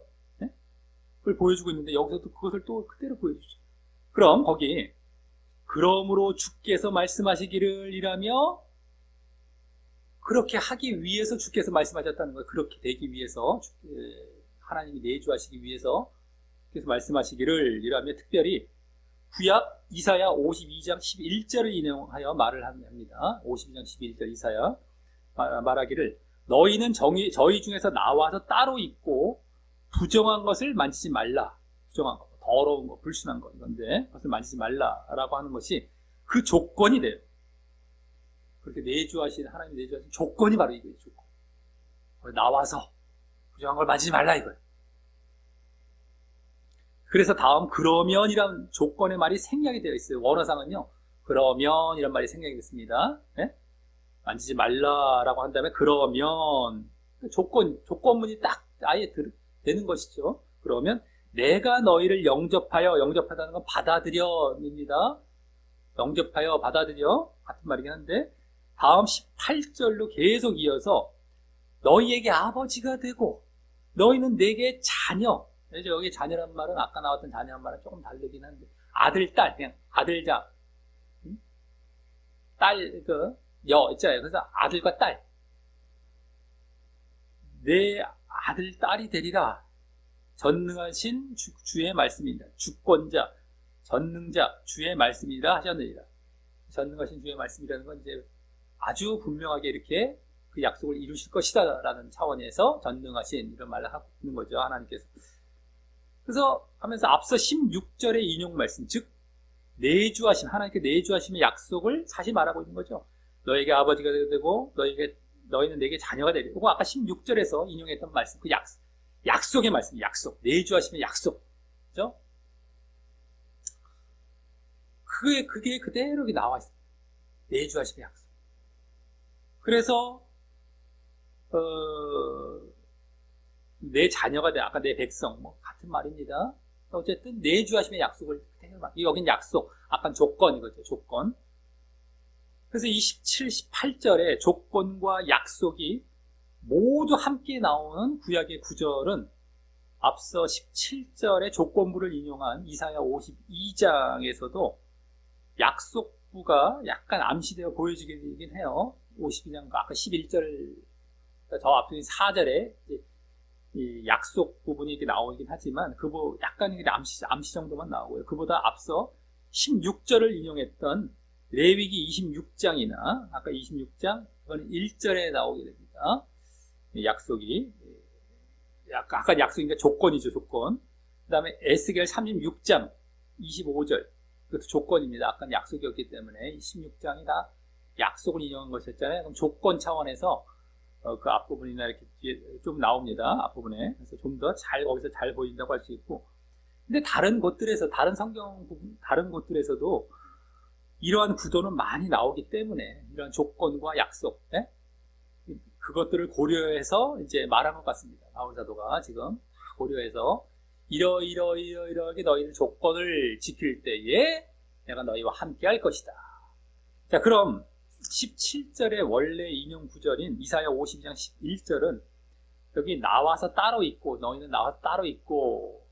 그걸 보여주고 있는데 여기서도 그것을 또 그대로 보여주죠. 그럼 거기 그러므로 주께서 말씀하시기를 이라며 그렇게 하기 위해서 주께서 말씀하셨다는 거예요. 그렇게 되기 위해서 하나님이 내주하시기 위해서 주께서 말씀하시기를 이라며 특별히 구약 이사야 52장 11절을 인용하여 말을 합니다. 52장 11절 이사야 말하기를 너희는 저희 중에서 나와서 따로 있고 부정한 것을 만지지 말라. 부정한 것, 더러운 것, 불순한 것 이건데 그것을 만지지 말라라고 하는 것이 그 조건이 돼요. 그렇게 내주하신 하나님 내주하신 조건이 바로 이거예요. 조건. 나와서 부정한 걸 만지지 말라 이거예요. 그래서 다음 그러면이란 조건의 말이 생략이 되어 있어요. 원어상은요. 그러면 이란 말이 생략이 됐습니다. 만지지 말라라고 한 다음에 그러면 조건문이 딱 아예 되는 것이죠. 그러면 내가 너희를 영접하다는 건 받아들여입니다. 영접하여 받아들여 같은 말이긴 한데 다음 18절로 계속 이어서 너희에게 아버지가 되고 너희는 내게 자녀. 여기 자녀란 말은 아까 나왔던 자녀란 말은 조금 다르긴 한데 아들, 딸, 그냥 아들자, 딸, 있잖아요. 그래서 아들과 딸. 내 아들, 딸이 되리라. 전능하신 주의 말씀입니다. 주권자, 전능자, 주의 말씀이라 하셨느니라. 전능하신 주의 말씀이라는 건 이제 아주 분명하게 이렇게 그 약속을 이루실 것이다 라는 차원에서 전능하신 이런 말을 하고 있는 거죠. 하나님께서. 그래서 하면서 앞서 16절의 인용 말씀, 즉 내주하심, 하나님께 내주하심의 약속을 사실 말하고 있는 거죠. 너에게 아버지가 되고 너희는 내게 자녀가 되리라. 그거 아까 16절에서 인용했던 말씀, 그 약속의 말씀, 약속, 내주하심의 약속, 그죠? 그게 그대로 나와 있어요. 내주하심의 약속. 그래서 내 자녀가 돼, 아까 내 백성, 뭐 같은 말입니다. 어쨌든 내주하심의 약속을 그대로 여긴 약속, 아까 조건이거죠. 조건. 그래서 이 17, 18절에 조건과 약속이 모두 함께 나오는 구약의 구절은 앞서 17절의 조건부를 인용한 이사야 52장에서도 약속부가 약간 암시되어 보여지게 되긴 해요. 52장 아까 11절 저 앞에 4절에 이 약속 부분이 이렇게 나오긴 하지만 약간 암시 정도만 나오고요. 그보다 앞서 16절을 인용했던 레위기 26장이나 아까 26장 그건 1절에 나오게 됩니다. 약속이 아까 약속이니까 조건이죠. 조건. 그 다음에 에스겔 36장 25절 그것도 조건입니다. 아까 약속이었기 때문에 16장이 다 약속을 인용한 것이었잖아요. 그럼 조건 차원에서 그 앞부분이나 이렇게 뒤에 좀 나옵니다. 앞부분에. 그래서 좀 더 거기서 잘 보인다고 할 수 있고. 근데 다른 곳들에서, 다른 성경 부분, 다른 곳들에서도 이러한 구도는 많이 나오기 때문에 이러한 조건과 약속, 그것들을 고려해서 이제 말한 것 같습니다. 바울 사도가 지금 고려해서 이러이러하게 너희들 조건을 지킬 때에 내가 너희와 함께 할 것이다. 자, 그럼 17절의 원래 인용 구절인 이사야 52장 11절은 여기 나와서 따로 있고 너희는 나와서 따로 있고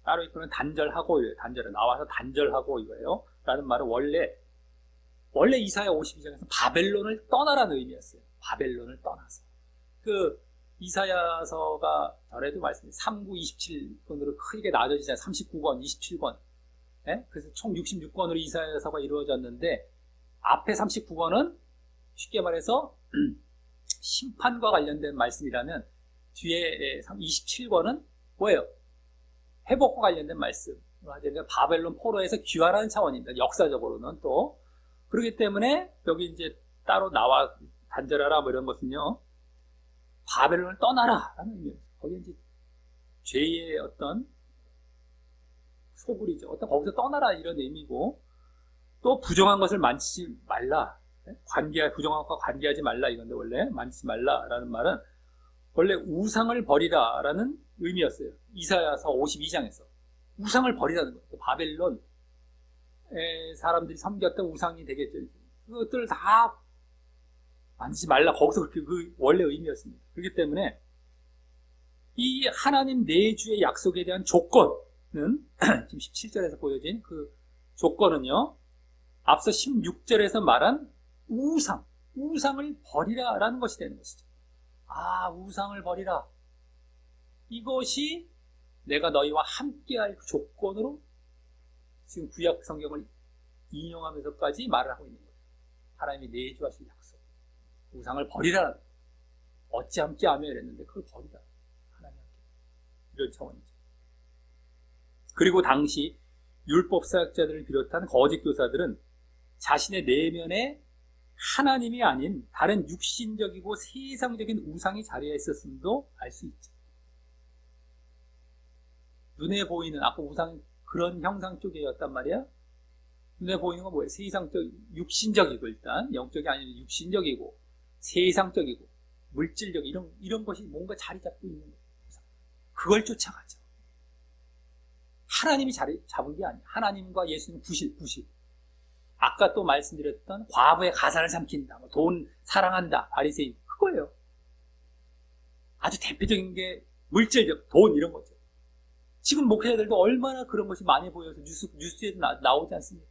따로 있고는 단절하고 이래요. 단절을 나와서 단절하고 이거예요. 라는 말은 원래 이사야 52장에서 바벨론을 떠나라는 의미였어요. 바벨론을 떠나서. 그 이사야서가 전에도 말씀드린 39, 27권으로 크게 나눠지잖아요. 39권, 27권. 예? 그래서 총 66권으로 이사야서가 이루어졌는데 앞에 39권은 쉽게 말해서 심판과 관련된 말씀이라면 뒤에 27권은 뭐예요? 회복과 관련된 말씀. 바벨론 포로에서 귀환하는 차원입니다. 역사적으로는 또. 그렇기 때문에 여기 이제 따로 나와 단절하라 뭐 이런 것은요. 바벨론을 떠나라 라는 의미입니다. 거기 이제 죄의 어떤 소굴이죠. 거기서 떠나라 이런 의미고 또 부정한 것을 만지지 말라. 부정한 것과 관계하지 말라 이건데 원래 만지지 말라라는 말은 원래 우상을 버리라라는 의미였어요. 이사야서 52장에서 우상을 버리라는 거예요. 바벨론 사람들이 섬겼던 우상이 되겠죠. 그것들을 다 만지지 말라. 거기서 그렇게 그 원래 의미였습니다. 그렇기 때문에 이 하나님 내주의 약속에 대한 조건은 지금 17절에서 보여진 그 조건은요. 앞서 16절에서 말한 우상을 버리라라는 것이 되는 것이죠. 우상을 버리라. 이것이 내가 너희와 함께할 조건으로 지금 구약 성경을 인용하면서까지 말을 하고 있는 거예요. 하나님이 내주하신 약속. 우상을 버리라. 어찌 함께하며 이랬는데 그걸 버리라. 하나님 함께. 이런 차원이죠. 그리고 당시 율법사역자들을 비롯한 거짓 교사들은 자신의 내면에 하나님이 아닌 다른 육신적이고 세상적인 우상이 자리에 있었음도 알 수 있죠. 눈에 보이는 아까 우상 그런 형상 쪽이었단 말이야. 눈에 보이는 건 뭐예요? 세상적, 육신적이고 일단 영적이 아니라 육신적이고 세상적이고 물질적 이런 것이 뭔가 자리 잡고 있는 거예요. 그걸 쫓아가죠. 하나님이 자리 잡은 게 아니에요. 하나님과 예수님 부실. 아까 또 말씀드렸던 과부의 가산을 삼킨다, 돈 사랑한다, 바리새인 그거예요. 아주 대표적인 게 물질적, 돈 이런 거죠. 지금 목회자들도 얼마나 그런 것이 많이 보여서 뉴스에도 나오지 않습니까?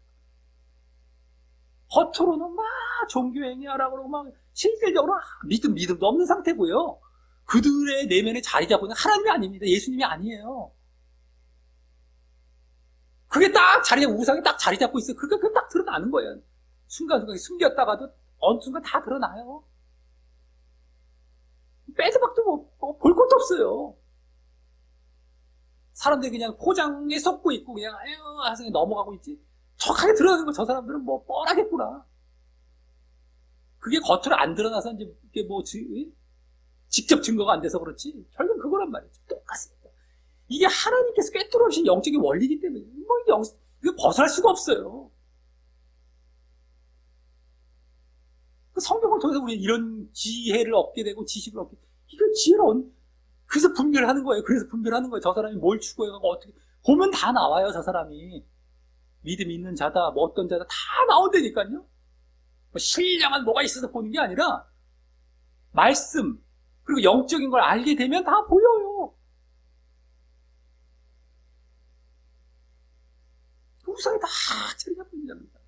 겉으로는 막 종교행위하라고 그러고 막 실질적으로 믿음도 없는 상태고요. 그들의 내면에 자리 잡고 있는 하나님이 아닙니다. 예수님이 아니에요. 그게 딱 우상이 딱 자리 잡고 있어요. 그게 딱 드러나는 거예요. 순간순간 숨겼다가도 어느 순간 다 드러나요. 빼도 박도 볼 것도 없어요. 사람들이 그냥 포장에 속고 있고 그냥 하여튼 넘어가고 있지. 정확하게 드러나는 거 저 사람들은 뻔하겠구나. 그게 겉으로 안 드러나서 이제 이게 직접 증거가 안 돼서 그렇지. 결국은 그거란 말이죠. 똑같습니다. 이게 하나님께서 꿰뚫어 오신 영적인 원리이기 때문에 이거 벗어날 수가 없어요. 그 성경을 통해서 우리 이런 지혜를 얻게 되고 지식을 얻게 되고 이거 지혜를 그래서 분별하는 거예요. 저 사람이 뭘 추구해가고 어떻게 보면 다 나와요. 저 사람이 믿음 있는 자다, 어떤 자다 다 나온다니까요. 신령한 뭐가 있어서 보는 게 아니라 말씀 그리고 영적인 걸 알게 되면 다 보여요. 우상이 다 자리 잡고 있는 겁니다.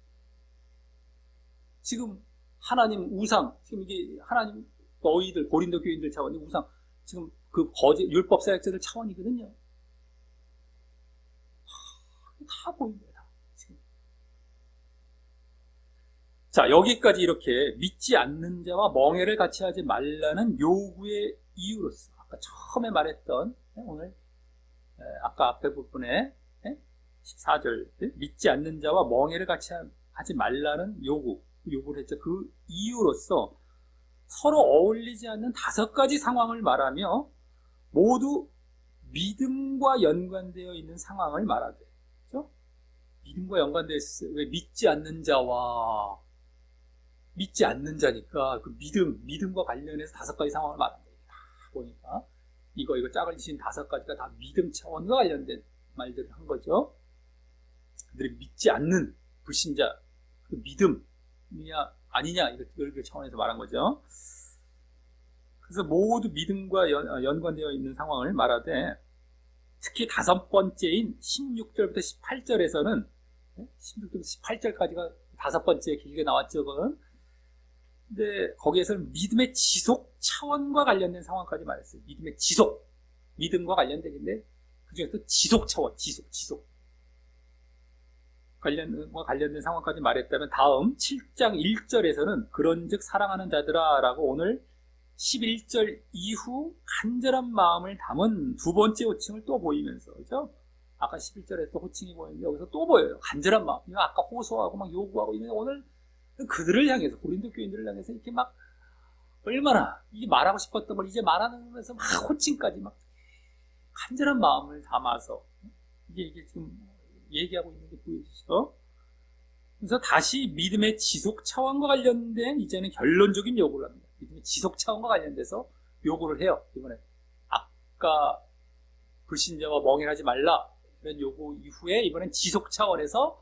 지금 하나님 우상, 지금 이게 하나님 너희들 고린도 교인들 차원의 우상, 지금 그 거짓 율법 사역자들 차원이거든요. 다 보입니다. 지금. 자, 여기까지 이렇게 믿지 않는 자와 멍해를 같이 하지 말라는 요구의 이유로서 아까 처음에 말했던 오늘 아까 앞에 부분에 14절 믿지 않는 자와 멍해를 같이 하지 말라는 요구를 했죠. 그 이유로서 서로 어울리지 않는 5가지 상황을 말하며 모두 믿음과 연관되어 있는 상황을 말하되, 그렇죠? 믿음과 연관되어 있어요. 왜 믿지 않는 자와 믿지 않는 자니까 그 믿음과 관련해서 5가지 상황을 말합니다. 보니까 이거 짝을 지신 5가지가 다 믿음 차원과 관련된 말들을 한 거죠. 그들이 믿지 않는 불신자, 그 믿음이냐 아니냐 이걸 차원에서 말한 거죠. 그래서 모두 믿음과 연관되어 있는 상황을 말하되 특히 다섯 번째인 16절부터 18절에서는 16절부터 18절까지가 다섯 번째 길게 나왔죠. 그건. 근데 거기에서는 믿음의 지속 차원과 관련된 상황까지 말했어요. 믿음의 지속, 믿음과 관련되는데 그 중에서 지속 차원, 지속 관련된 상황까지 말했다면 다음 7장 1절에서는 그런즉 사랑하는 자들아 라고 오늘 11절 이후 간절한 마음을 담은 두 번째 호칭을 또 보이면서, 그죠? 아까 11절에 또 호칭이 보이는데 여기서 또 보여요. 간절한 마음. 아까 호소하고 막 요구하고 있는데 오늘 그들을 향해서, 고린도 교인들을 향해서 이렇게 막 얼마나 이 말하고 싶었던 걸 이제 말하면서 막 호칭까지 막 간절한 마음을 담아서 이게 지금 얘기하고 있는 게 보여지죠? 그래서 다시 믿음의 지속 차원과 관련된 이제는 결론적인 요구를 합니다. 믿음의 지속 차원과 관련돼서 요구를 해요. 이번에 아까 불신자와 멍해하지 말라 이런 요구 이후에 이번엔 지속 차원에서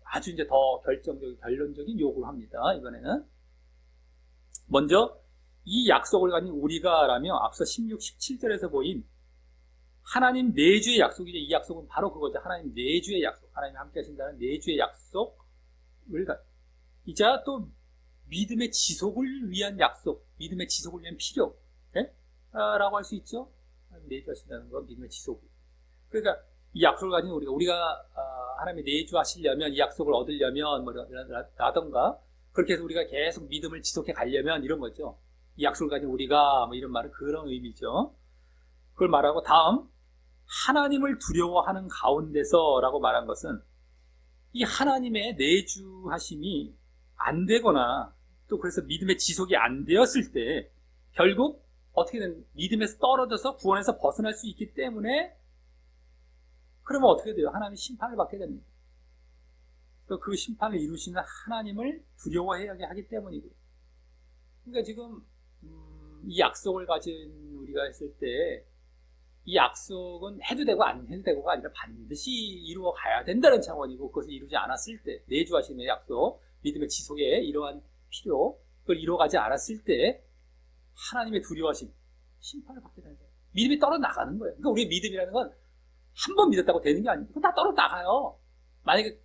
아주 이제 더 결론적인 요구를 합니다. 이번에는 먼저 이 약속을 가진 우리가 라며 앞서 16, 17절에서 보인 하나님 내주의 약속이죠. 이 약속은 바로 그거죠. 하나님 내주의 약속. 하나님이 함께 하신다는 내주의 약속을 이자 또 믿음의 지속을 위한 약속, 믿음의 지속을 위한 필요, 네? 라고 할 수 있죠. 하나님 내주하신다는 거, 믿음의 지속. 그러니까 이 약속을 가진 우리가 하나님이 내주하시려면, 이 약속을 얻으려면 라던가 그렇게 해서 우리가 계속 믿음을 지속해 가려면 이런 거죠. 이 약속을 가진 우리가 이런 말은 그런 의미죠. 그걸 말하고 다음 하나님을 두려워하는 가운데서 라고 말한 것은 이 하나님의 내주하심이 안 되거나 또 그래서 믿음의 지속이 안 되었을 때 결국 어떻게든 믿음에서 떨어져서 구원에서 벗어날 수 있기 때문에 그러면 어떻게 돼요? 하나님이 심판을 받게 됩니다. 그 심판을 이루시는 하나님을 두려워해야 하기 때문이고요. 그러니까 지금 이 약속을 가진 우리가 했을 때 이 약속은 해도 되고 안 해도 되고가 아니라 반드시 이루어 가야 된다는 차원이고 그것을 이루지 않았을 때 내주하심의 약속, 믿음의 지속에 이러한 필요, 그걸 이루어가지 않았을 때 하나님의 두려워하심, 심판을 받게 되는 거예요. 믿음이 떨어나가는 거예요. 그러니까 우리의 믿음이라는 건 한 번 믿었다고 되는 게 아니고 그건 다 떨어나가요. 만약에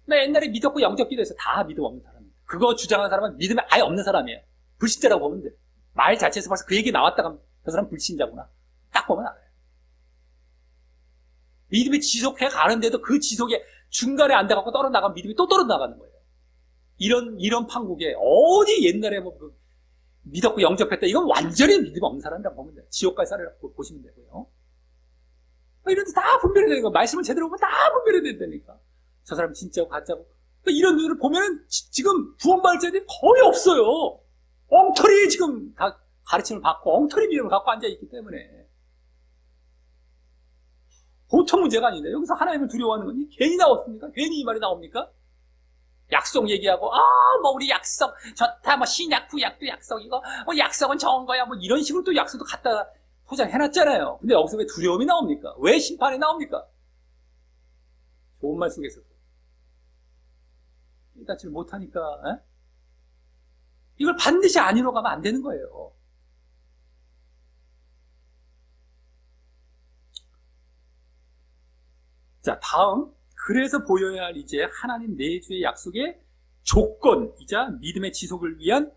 나 옛날에 믿었고 영접 기도해서 다 믿음 없는 사람이에요. 그거 주장하는 사람은 믿음이 아예 없는 사람이에요. 불신자라고 보면 돼. 말 자체에서 벌써 그 얘기 나왔다가 그 사람은 불신자구나. 딱 보면 알아요. 믿음이 지속해 가는데도 그 지속에 중간에 안 돼갖고 떨어나가면 믿음이 또 떨어나가는 거예요. 이런 판국에 어디 옛날에 믿었고 영접했다. 이건 완전히 믿음 없는 사람이라고 보면 돼요. 지옥까지 살아라고 보시면 되고요. 이런 데 다 분별이 되는 거. 말씀을 제대로 보면 다 분별이 된다니까. 저 사람 진짜고 가짜고. 이런 눈을 보면은 지금 구원받을 자들이 거의 없어요. 엉터리 지금 다 가르침을 받고 엉터리 믿음을 갖고 앉아있기 때문에. 보통 문제가 아닌데 여기서 하나님을 두려워하는 건 괜히 나왔습니까? 괜히 이 말이 나옵니까? 약속 얘기하고 우리 약속 좋다 신약 구약도 약속이고 약속은 좋은 거야 이런 식으로 또 약속도 갖다 포장해놨잖아요. 근데 여기서 왜 두려움이 나옵니까? 왜 심판이 나옵니까? 좋은 말 속에서도 깨닫지를 못하니까 이걸 반드시 안 이뤄가면 안 되는 거예요. 자, 다음 그래서 보여야 할 이제 하나님 내주의 약속의 조건이자 믿음의 지속을 위한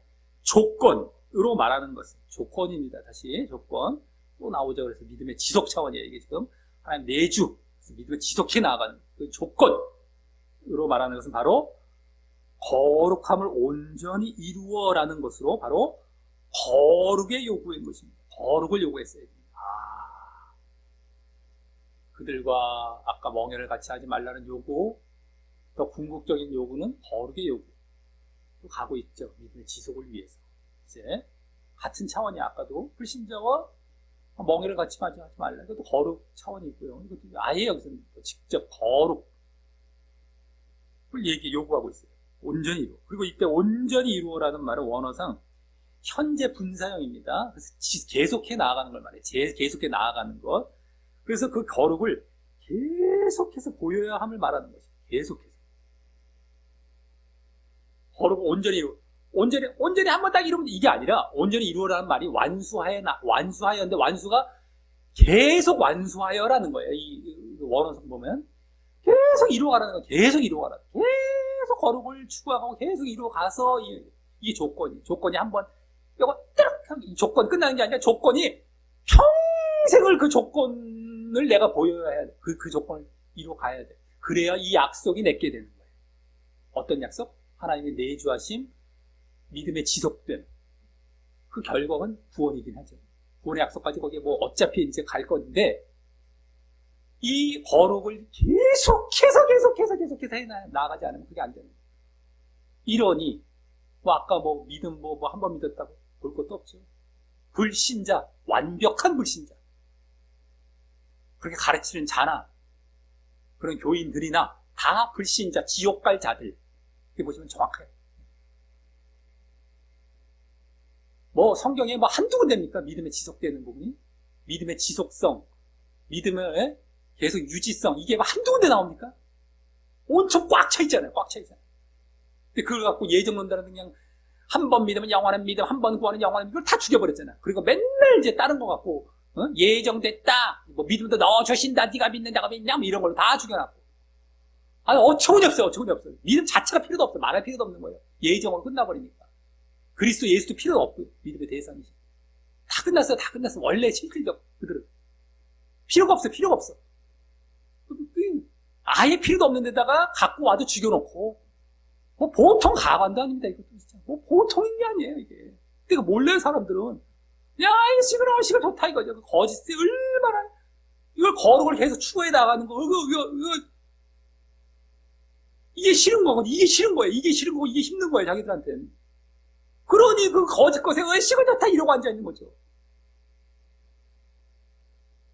조건으로 말하는 것은 조건입니다. 다시 조건 또 나오죠. 그래서 믿음의 지속 차원이에요. 이게 지금 하나님 내주 믿음을 지속해 나가는 그 조건으로 말하는 것은 바로 거룩함을 온전히 이루어라는 것으로 바로 거룩의 요구인 것입니다. 거룩을 요구했어야 됩니다. 그들과 아까 멍해를 같이 하지 말라는 요구, 더 궁극적인 요구는 거룩의 요구. 또 가고 있죠. 믿음의 지속을 위해서. 이제 같은 차원이 아까도 불신자와 멍해를 같이 하지 말라. 이것도 거룩 차원이 있고요. 이것도 아예 여기서 직접 거룩을 요구하고 있어요. 온전히 이루어. 그리고 이때 온전히 이루어라는 말은 원어상 현재 분사형입니다. 그래서 계속해 나아가는 걸 말해요. 계속해 나아가는 것. 그래서 그 거룩을 계속해서 보여야 함을 말하는 것이에요. 계속해서. 거룩을 온전히 이루어. 온전히 한 번 딱 이루면 이게 아니라 온전히 이루어라는 말이 완수하였는데 완수가 계속 완수하여라는 거예요. 이 원어성 보면 계속 이루어가라는 거예요. 계속 이루어가라. 계속 거룩을 추구하고 계속 이루어가서 이게 조건이 한번 이거 이 조건 끝나는 게 아니라 조건이 평생을 그 조건을 내가 보여야 돼. 그 조건을 이루어가야 돼. 그래야 이 약속이 내게 되는 거예요. 어떤 약속? 하나님의 내주하심, 믿음의 지속됨. 그 결과는 구원이긴 하죠. 구원의 약속까지 거기에 뭐 어차피 이제 갈 건데, 이 거룩을 계속해서 해 나가지 않으면 그게 안 되는 거예요. 이러니, 뭐 아까 뭐 믿음 뭐 한 번 믿었다고 볼 것도 없죠. 불신자, 완벽한 불신자. 그렇게 가르치는 자나, 그런 교인들이나 다 불신자, 지옥 갈 자들. 이렇게 보시면 정확해요. 뭐 성경에 뭐 한두 군데입니까? 믿음에 지속되는 부분이? 믿음의 지속성, 믿음의 계속 유지성, 이게 뭐 한두 군데 나옵니까? 온통 꽉 차 있잖아요. 꽉 차 있잖아요. 근데 그걸 갖고 예정론자는 그냥 한 번 믿으면 영원한 믿음, 한 번 구하는 영원한 믿음을 다 죽여버렸잖아. 그리고 맨날 이제 다른 거 갖고 예정됐다, 뭐 믿음도 넣어주신다, 네가 믿는 자가 믿냐, 뭐 이런 걸로 다 죽여놨고. 아니 어처구니 없어요. 믿음 자체가 필요도 없어. 말할 필요도 없는 거예요. 예정으로 끝나버리니까. 그리스도 예수도 필요도 없고 믿음의 대상이지. 다 끝났어요. 원래 실질적 그들은 필요가 없어. 아예 필요도 없는 데다가 갖고 와도 죽여놓고 뭐 보통 가관도 아닙니다. 이것도 진짜 뭐 보통인 게 아니에요 이게. 그러니까 몰래 사람들은 야 이 시그널 좋다 이거죠. 그 거짓에 얼마나 이걸 거룩을 계속 추구해 나가는 거 이게 싫은 거거든. 이게 싫은 거고 이게 힘든 거예요 자기들한테는. 그러니 그 거짓 것에 시간 좋다 이러고 앉아있는 거죠.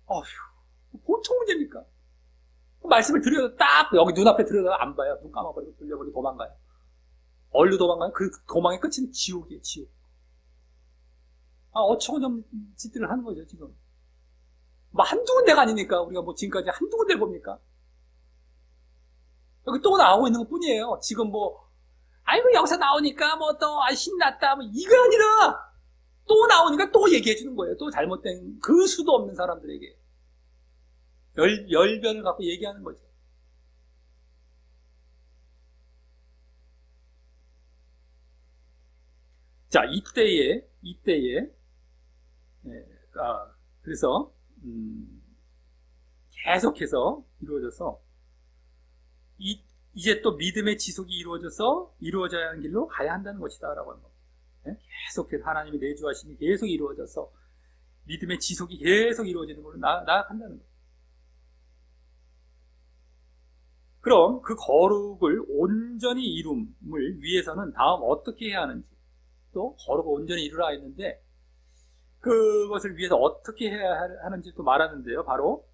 어휴, 보통 문제입니까? 말씀을 드려도 딱 여기 눈앞에 들여도 안 봐요. 눈 감아버리고 돌려버리고 도망가요. 얼른 도망가요. 그 도망의 끝은 지옥이에요. 지옥. 어처구니 짓들을 하는 거죠 지금. 뭐 한두 군데가 아니니까 우리가 뭐 지금까지 한두 군데를 봅니까? 여기 또 나오고 있는 것 뿐이에요. 지금 뭐 아이고 여기서 나오니까 뭐 또 신났다 뭐 이거 아니라 또 나오니까 또 얘기해 주는 거예요. 또 잘못된 그 수도 없는 사람들에게 열변을 갖고 얘기하는 거죠. 자, 이때에 그래서 계속해서 이루어져서 이제 또 믿음의 지속이 이루어져야 하는 길로 가야 한다는 것이다라고 하는 겁니다. 계속해서 하나님의 내주하심이 계속 이루어져서 믿음의 지속이 계속 이루어지는 걸로 나아간다는 거예요. 그럼 그 거룩을 온전히 이룸을 위해서는 다음 어떻게 해야 하는지, 또 거룩을 온전히 이루라 했는데 그것을 위해서 어떻게 해야 하는지 또 말하는데요. 바로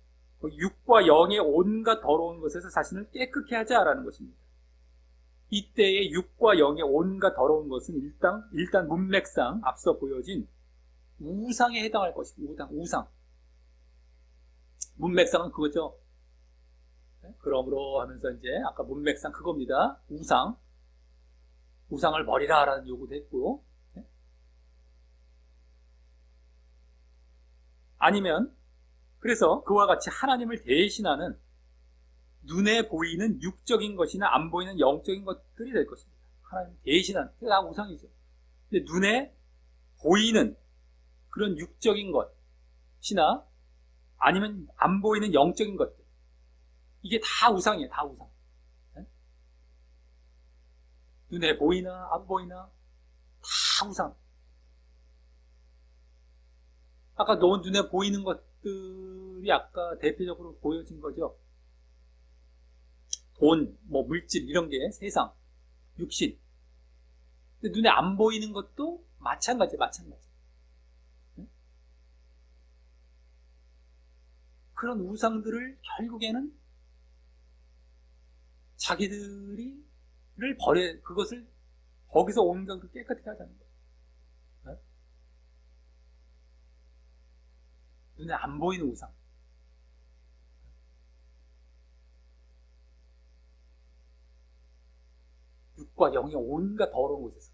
육과 영의 온갖 더러운 것에서 자신을 깨끗게 하자라는 것입니다. 이때의 육과 영의 온갖 더러운 것은 일단 문맥상 앞서 보여진 우상에 해당할 것입니다. 우상. 문맥상은 그거죠. 그러므로 하면서 이제 아까 문맥상 그겁니다. 우상을 버리라 라는 요구도 했고요. 아니면 그래서 그와 같이 하나님을 대신하는 눈에 보이는 육적인 것이나 안 보이는 영적인 것들이 될 것입니다. 하나님 대신하는, 그게 다 우상이죠. 근데 눈에 보이는 그런 육적인 것이나 아니면 안 보이는 영적인 것들, 이게 다 우상이에요. 다 우상. 눈에 보이나 안 보이나 다 우상. 아까 눈에 보이는 것들이 아까 대표적으로 보여진 거죠. 돈, 뭐 물질 이런 게 세상, 육신. 근데 눈에 안 보이는 것도 마찬가지. 그런 우상들을 결국에는 자기들을 그것을 거기서 온 것을 깨끗하게 하자는 거예요. 눈에 안 보이는 우상. 육과 영의 온갖 더러운 곳에서.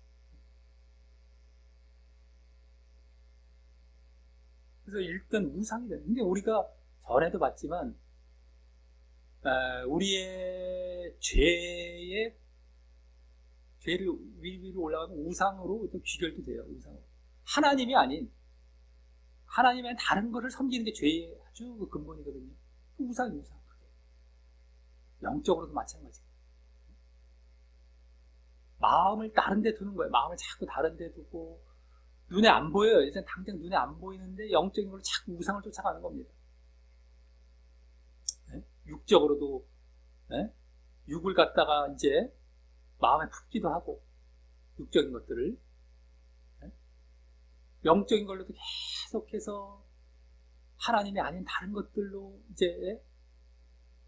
그래서 일단 우상이 되는. 근데 우리가 전에도 봤지만 우리의 죄를 위로 올라가면 우상으로 또 귀결도 돼요. 우상으로. 하나님이 아닌 다른 것을 섬기는 게 죄의 아주 그 근본이거든요. 우상. 영적으로도 마찬가지예요. 마음을 다른 데 두는 거예요. 마음을 자꾸 다른 데 두고 눈에 안 보여요. 일단 당장 눈에 안 보이는데 영적인 걸로 자꾸 우상을 쫓아가는 겁니다. 네? 육적으로도 네? 육을 갖다가 이제 마음에 품기도 하고 육적인 것들을 네? 영적인 걸로도 계속해서 하나님이 아닌 다른 것들로 이제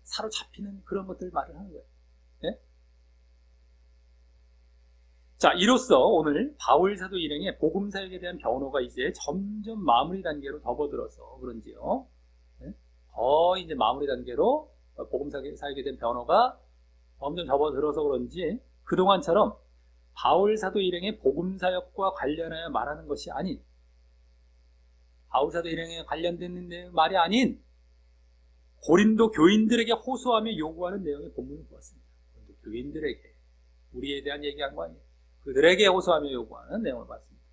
사로잡히는 그런 것들을 말을 하는 거예요. 네? 자, 이로써 오늘 바울 사도 일행의 복음 사역에 대한 변호가 이제 점점 마무리 단계로 접어들어서 그런지요. 네? 거의 이제 마무리 단계로 복음 사역에 대한 변호가 점점 접어들어서 그런지 그동안처럼 바울 사도 일행의 복음 사역과 관련하여 말하는 것이 아닌 바울 사도 일행에 관련된 말이 아닌 고린도 교인들에게 호소하며 요구하는 내용의 본문을 보았습니다. 고린도 교인들에게 우리에 대한 얘기한 거 아니에요. 그들에게 호소하며 요구하는 내용을 봤습니다.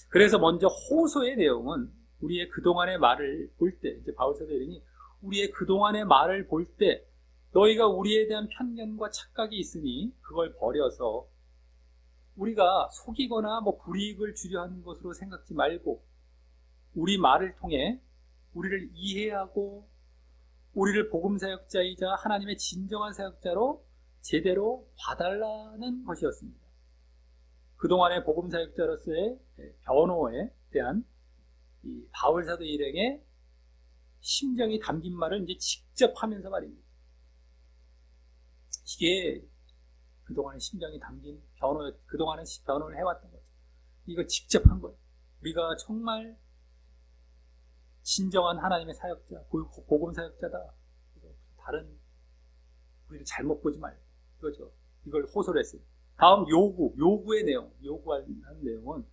그래서 먼저 호소의 내용은 우리의 그동안의 말을 볼 때, 이제 바울 사도 일행이 우리의 그동안의 말을 볼 때 너희가 우리에 대한 편견과 착각이 있으니 그걸 버려서 우리가 속이거나 불이익을 주려 하는 것으로 생각지 말고 우리 말을 통해 우리를 이해하고 우리를 복음 사역자이자 하나님의 진정한 사역자로 제대로 봐달라는 것이었습니다. 그동안의 복음 사역자로서의 변호에 대한 이 바울 사도 일행의 심정이 담긴 말을 이제 직접 하면서 말입니다. 이게 그동안의 심정이 담긴 그동안의 변호를 해왔던 거죠. 이거 직접 한 거예요. 우리가 정말 진정한 하나님의 사역자, 복음 사역자다. 다른 우리를 잘못 보지 말고 이거죠. 이걸 호소를 했어요. 다음 요구의 내용, 요구하는 내용은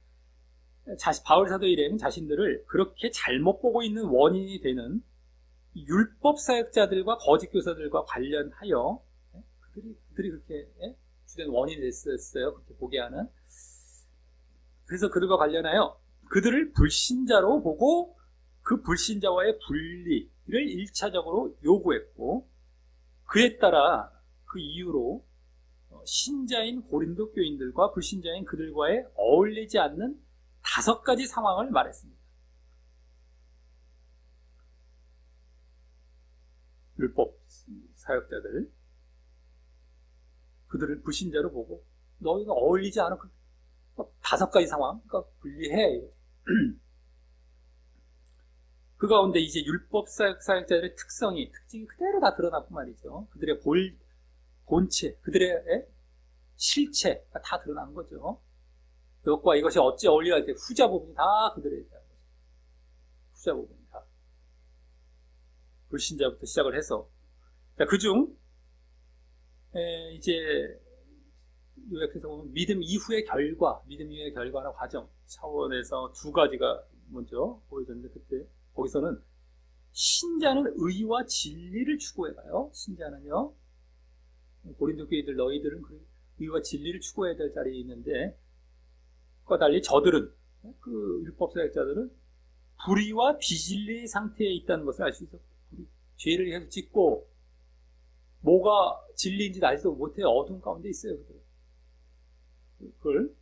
바울 사도 일행 자신들을 그렇게 잘못 보고 있는 원인이 되는 율법 사역자들과 거짓 교사들과 관련하여 그들이 그렇게 주된 원인이 됐었어요. 그렇게 보게 하는. 그래서 그들과 관련하여 그들을 불신자로 보고 그 불신자와의 분리를 1차적으로 요구했고 그에 따라 그 이유로 신자인 고린도 교인들과 불신자인 그들과의 어울리지 않는 5가지 상황을 말했습니다. 율법 사역자들 그들을 불신자로 보고 너희가 어울리지 않은 5가지 상황, 그러니까 분리해. 그 가운데 이제 율법 사역자들의 특징이 그대로 다 드러났고 말이죠. 그들의 본체, 그들의 실체가 다 드러난 거죠. 그것과 이것이 어찌 어울리려 할 때 후자 부분이 다 그들에 대한 거죠. 후자 부분이 다. 불신자부터 시작을 해서. 그중 이제 요약해서 보면 믿음 이후의 결과나 과정 차원에서 2가지가 먼저 보여졌는데 그때 거기서는 신자는 의와 진리를 추구해가요. 신자는요. 고린도 교회들 너희들은 의와 진리를 추구해야 될 자리에 있는데 그와 달리 저들은 그 율법 사역자들은 불의와 비진리의 상태에 있다는 것을 알 수 있었고 죄를 계속 짓고 뭐가 진리인지 알지도 못해 어두운 가운데 있어요. 그걸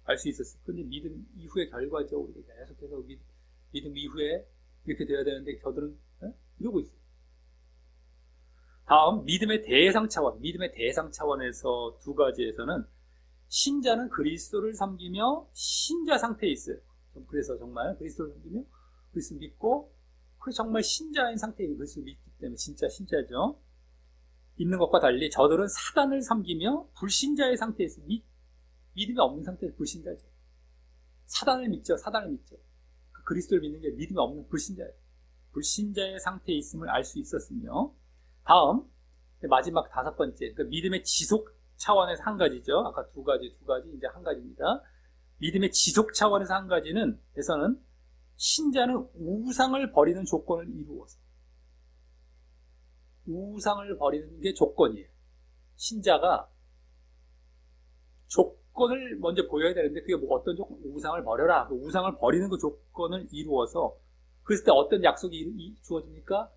알 수 있었어요. 그런데 믿음 이후의 결과죠. 우리가 계속해서 믿음 이후에 이렇게 돼야 되는데 저들은 이러고 있어요. 다음 믿음의 대상 차원에서 2가지에서는 신자는 그리스도를 섬기며 신자 상태에 있어요. 그래서 정말 그리스도를 섬기며 그리스도 믿고 그 정말 신자인 상태에 그리스도 믿기 때문에 진짜 신자죠. 있는 것과 달리 저들은 사단을 섬기며 불신자의 상태에 있어요. 믿음이 없는 상태에서 불신자죠. 사단을 믿죠. 그 그리스도를 믿는 게 믿음이 없는 불신자예요. 불신자의 상태에 있음을 알 수 있었으며 다음 마지막 5번째 그러니까 믿음의 지속 차원에서 1가지죠. 아까 2가지 이제 1가지입니다. 믿음의 지속 차원에서 1가지는 에서는 신자는 우상을 버리는 조건을 이루어서, 우상을 버리는 게 조건이에요. 신자가 조건을 먼저 보여야 되는데, 그게 뭐 어떤 조건? 우상을 버려라. 그 우상을 버리는 그 조건을 이루어서, 그랬을 때 어떤 약속이 주어집니까?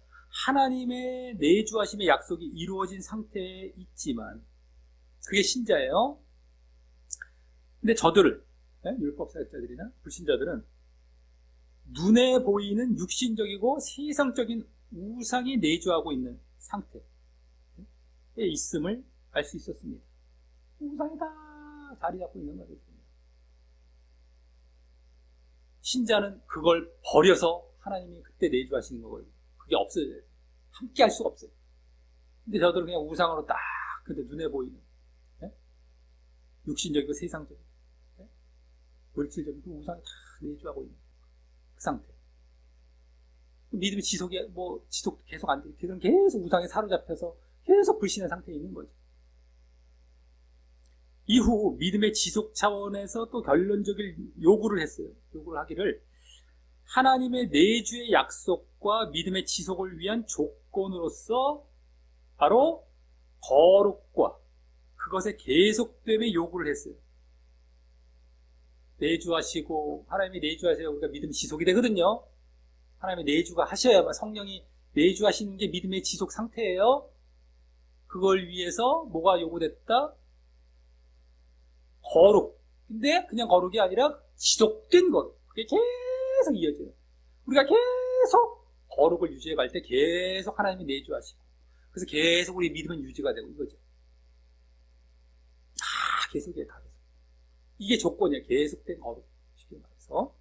하나님의 내주하심의 약속이 이루어진 상태에 있지만, 그게 신자예요. 근데 저들을, 율법사역자들이나 불신자들은 눈에 보이는 육신적이고 세상적인 우상이 내주하고 있는 상태에 있음을 알 수 있었습니다. 우상이 다 자리 잡고 있는 거거든요. 신자는 그걸 버려서 하나님이 그때 내주하시는 거거든요. 그게 없어져야 돼요. 함께 할 수가 없어요. 근데 저들은 그냥 우상으로 딱, 근데 눈에 보이는, 육신적이고 세상적이고, 물질적인 그 우상이 다 내주하고 있는 그 상태. 믿음이 지속 계속 안 되고, 그들은 계속 우상에 사로잡혀서 계속 불신의 상태에 있는 거죠. 이후 믿음의 지속 차원에서 또 결론적인 요구를 했어요. 요구를 하기를, 하나님의 내주의 약속과 믿음의 지속을 위한 조건으로서 바로 거룩과 그것의 계속됨의 요구를 했어요. 내주하시고, 하나님이 내주하셔야 우리가 믿음이 지속이 되거든요. 하나님의 내주가 하셔야만, 성령이 내주하시는 게 믿음의 지속 상태예요. 그걸 위해서 뭐가 요구됐다? 거룩. 근데 그냥 거룩이 아니라 지속된 거룩. 그게 계속 이어져요. 우리가 계속 거룩을 유지해 갈 때 계속 하나님이 내주하시고, 그래서 계속 우리 믿음은 유지가 되고 이거죠. 다 계속이에요, 다 계속. 이게 조건이에요. 계속된 거룩. 쉽게 말해서.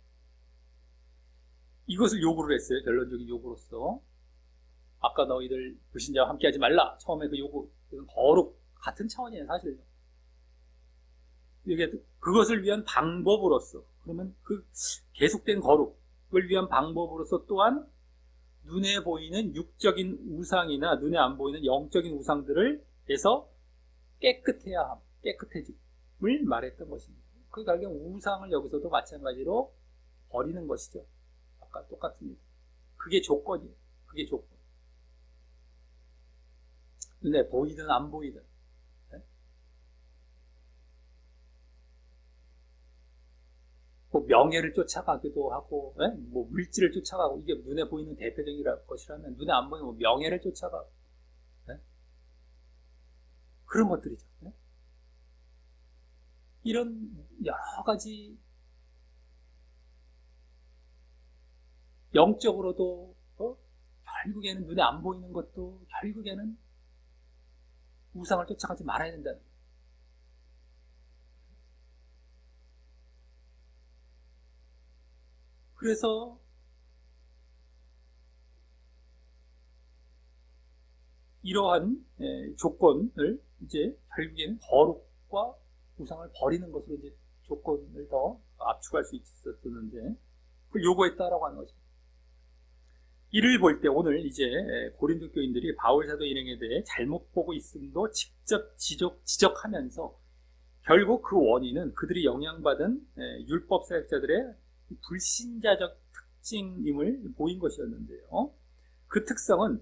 이것을 요구를 했어요. 결론적인 요구로서. 아까 너희들 불신자와 함께 하지 말라. 처음에 그 요구, 거룩 같은 차원이에요, 사실은. 이게 그것을 위한 방법으로서, 그러면 그 계속된 거룩을 위한 방법으로서 또한 눈에 보이는 육적인 우상이나 눈에 안 보이는 영적인 우상들을 해서 깨끗해야 함, 깨끗해짐을 말했던 것입니다. 그 결국 우상을 여기서도 마찬가지로 버리는 것이죠. 아까 똑같습니다. 그게 조건이에요. 그게 조건. 눈에 보이든 안 보이든. 뭐 명예를 쫓아가기도 하고, 뭐 물질을 쫓아가고, 이게 눈에 보이는 대표적인 것이라면, 눈에 안 보이는 뭐 명예를 쫓아가고, 그런 것들이죠. 이런 여러 가지 영적으로도 결국에는 눈에 안 보이는 것도 결국에는 우상을 쫓아가지 말아야 된다는 거예요. 그래서 이러한 조건을 이제 결국에는 거룩과 우상을 버리는 것으로 이제 조건을 더 압축할 수 있었는데, 그걸 요구했다라고 하는 거죠. 이를 볼 때 오늘 이제 고린도 교인들이 바울 사도 일행에 대해 잘못 보고 있음도 직접 지적하면서 결국 그 원인은 그들이 영향받은 율법 사역자들의 불신자적 특징임을 보인 것이었는데요. 그 특성은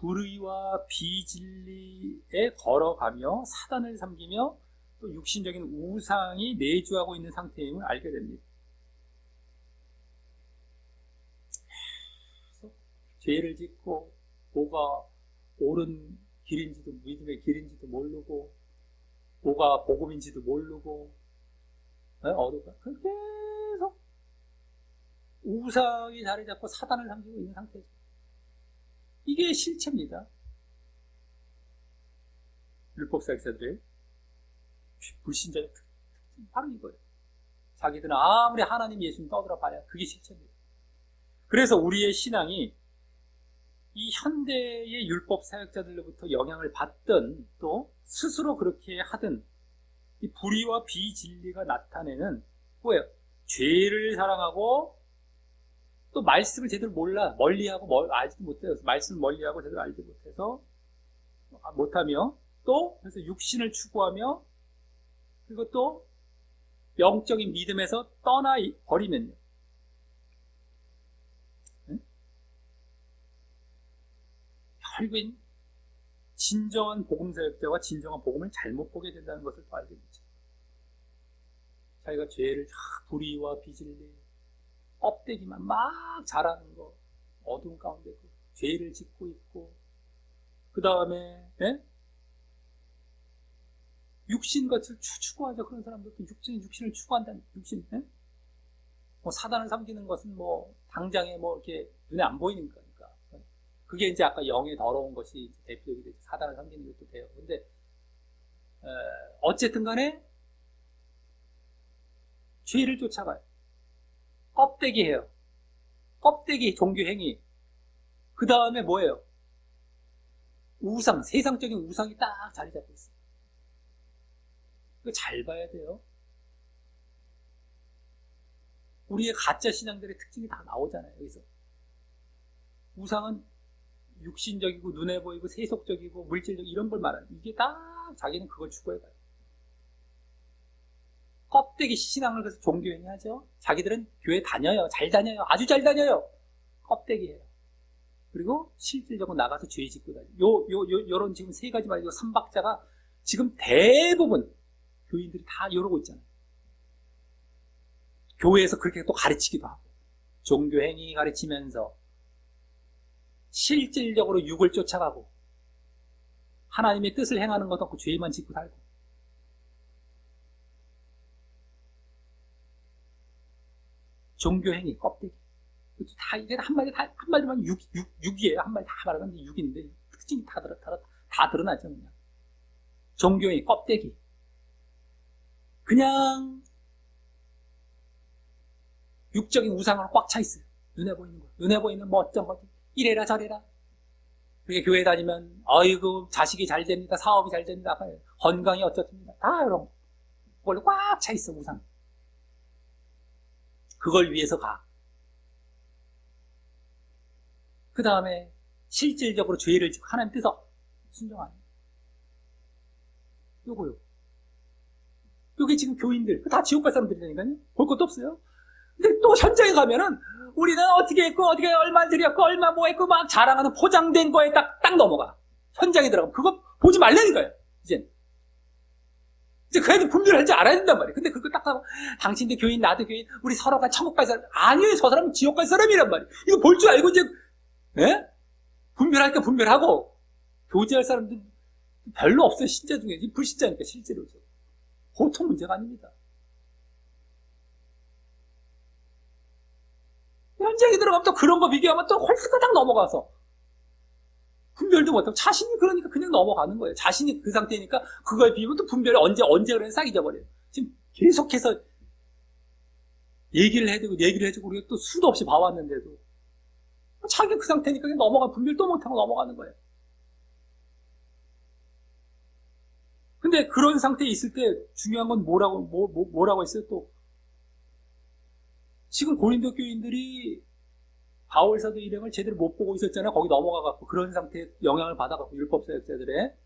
불의와 비진리에 걸어가며 사단을 섬기며 또 육신적인 우상이 내주하고 있는 상태임을 알게 됩니다. 죄를 짓고 뭐가 옳은 길인지도, 믿음의 길인지도 모르고, 뭐가 복음인지도 모르고, 어디가 계속 우상이 자리 잡고 사단을 섬기고 있는 상태죠. 이게 실체입니다. 율법사역자들의 불신자의 특징, 바로 이거예요. 자기들은 아무리 하나님 예수님 떠들어 봐야 그게 실체입니다. 그래서 우리의 신앙이 이 현대의 율법 사역자들로부터 영향을 받던, 또 스스로 그렇게 하던 이 불의와 비진리가 나타내는 뭐예요? 죄를 사랑하고 또 말씀을 제대로 몰라, 멀리하고 알지도 못해서, 말씀을 멀리하고 제대로 알지 못하며, 또 그래서 육신을 추구하며, 그리고 또 영적인 믿음에서 떠나 버리면요, 결국엔 진정한 복음사역자와 진정한 복음을 잘못 보게 된다는 것을 또 알게 되죠. 자기가 죄를 불의와 비질리 껍데기만 막 자라는 거, 어둠 가운데 그 죄를 짓고 있고, 그 다음에 육신같이 추구하죠. 그런 사람들도 육신을 추구한다는 육신. 뭐 사단을 섬기는 것은 뭐 당장에 뭐 이렇게 눈에 안 보이는 거니까. 그게 이제 아까 영의 더러운 것이 대표적이 되죠. 사단을 섬기는 것도 돼요. 근데 어쨌든 간에 죄를 쫓아가요. 껍데기예요. 껍데기 종교 행위. 그 다음에 뭐예요? 우상, 세상적인 우상이 딱 자리 잡고 있어요. 이거 잘 봐야 돼요. 우리의 가짜 신앙들의 특징이 다 나오잖아요. 여기서 우상은 육신적이고 눈에 보이고 세속적이고 물질적 이런 걸 말하는, 이게 딱 자기는 그걸 추구해가요. 껍데기 신앙을 그래서 종교행위 하죠. 자기들은 교회 다녀요. 잘 다녀요. 아주 잘 다녀요. 껍데기예요. 그리고 실질적으로 나가서 죄 짓고 다녀요. 요런 지금 세 가지 말이고 삼박자가 지금 대부분 교인들이 다 이러고 있잖아요. 교회에서 그렇게 또 가르치기도 하고, 종교행위 가르치면서 실질적으로 육을 쫓아가고, 하나님의 뜻을 행하는 것도 없고 죄만 짓고 살고. 종교행위, 껍데기. 다, 이제 한마디만 육이에요. 한마디 다 말하면 육인데, 특징이 다 드러나죠, 그냥. 종교행위, 껍데기. 그냥, 육적인 우상으로 꽉 차 있어요. 눈에 보이는 거. 눈에 보이는 뭐 어쩜 이래라 저래라. 그게 교회 다니면, 어이구, 자식이 잘 됩니다. 사업이 잘 됩니다. 건강이 어쩌습니다. 다 이런 거. 그걸로 꽉 차 있어, 우상. 그걸 위해서 가. 그 다음에 실질적으로 죄를 지고 하나님 뜻을 순종하는. 요거요. 요게 지금 교인들, 다 지옥 갈 사람들이라니까요. 볼 것도 없어요. 근데 또 현장에 가면은 우리는 어떻게 했고, 어떻게 얼마 드렸고, 얼마 뭐 했고, 막 자랑하는 포장된 거에 딱 넘어가. 현장에 들어가면 그거 보지 말라니까요. 이제 그 애들 분별할 줄 알아야 된단 말이에요. 근데 그거 딱 하고, 당신도 교인, 나도 교인, 우리 서로가 천국 갈 사람. 아니에요. 저 사람은 지옥 갈 사람이란 말이에요. 이거 볼 줄 알고 이제, 분별할 때 분별하고, 교제할 사람들 별로 없어요. 신자 중에. 불신자니까, 실제로. 보통 문제가 아닙니다. 현장에 들어가면 또 그런 거 비교하면 또 홀딱 넘어가서 분별도 못하고, 자신이 그러니까 그냥 넘어가는 거예요. 자신이 그 상태니까 그거에 비하면 또 분별을 언제 그래 싹 잊어버려요. 지금 계속해서 얘기를 해주고 우리가 또 수도 없이 봐왔는데도 자기가 그 상태니까 그냥 분별도 못하고 넘어가는 거예요. 근데 그런 상태에 있을 때 중요한 건 뭐라고 했어요? 또 지금 고린도 교인들이 바울사도 일행을 제대로 못 보고 있었잖아요. 거기 넘어가갖고 그런 상태에 영향을 받아갖고 율법사역자들의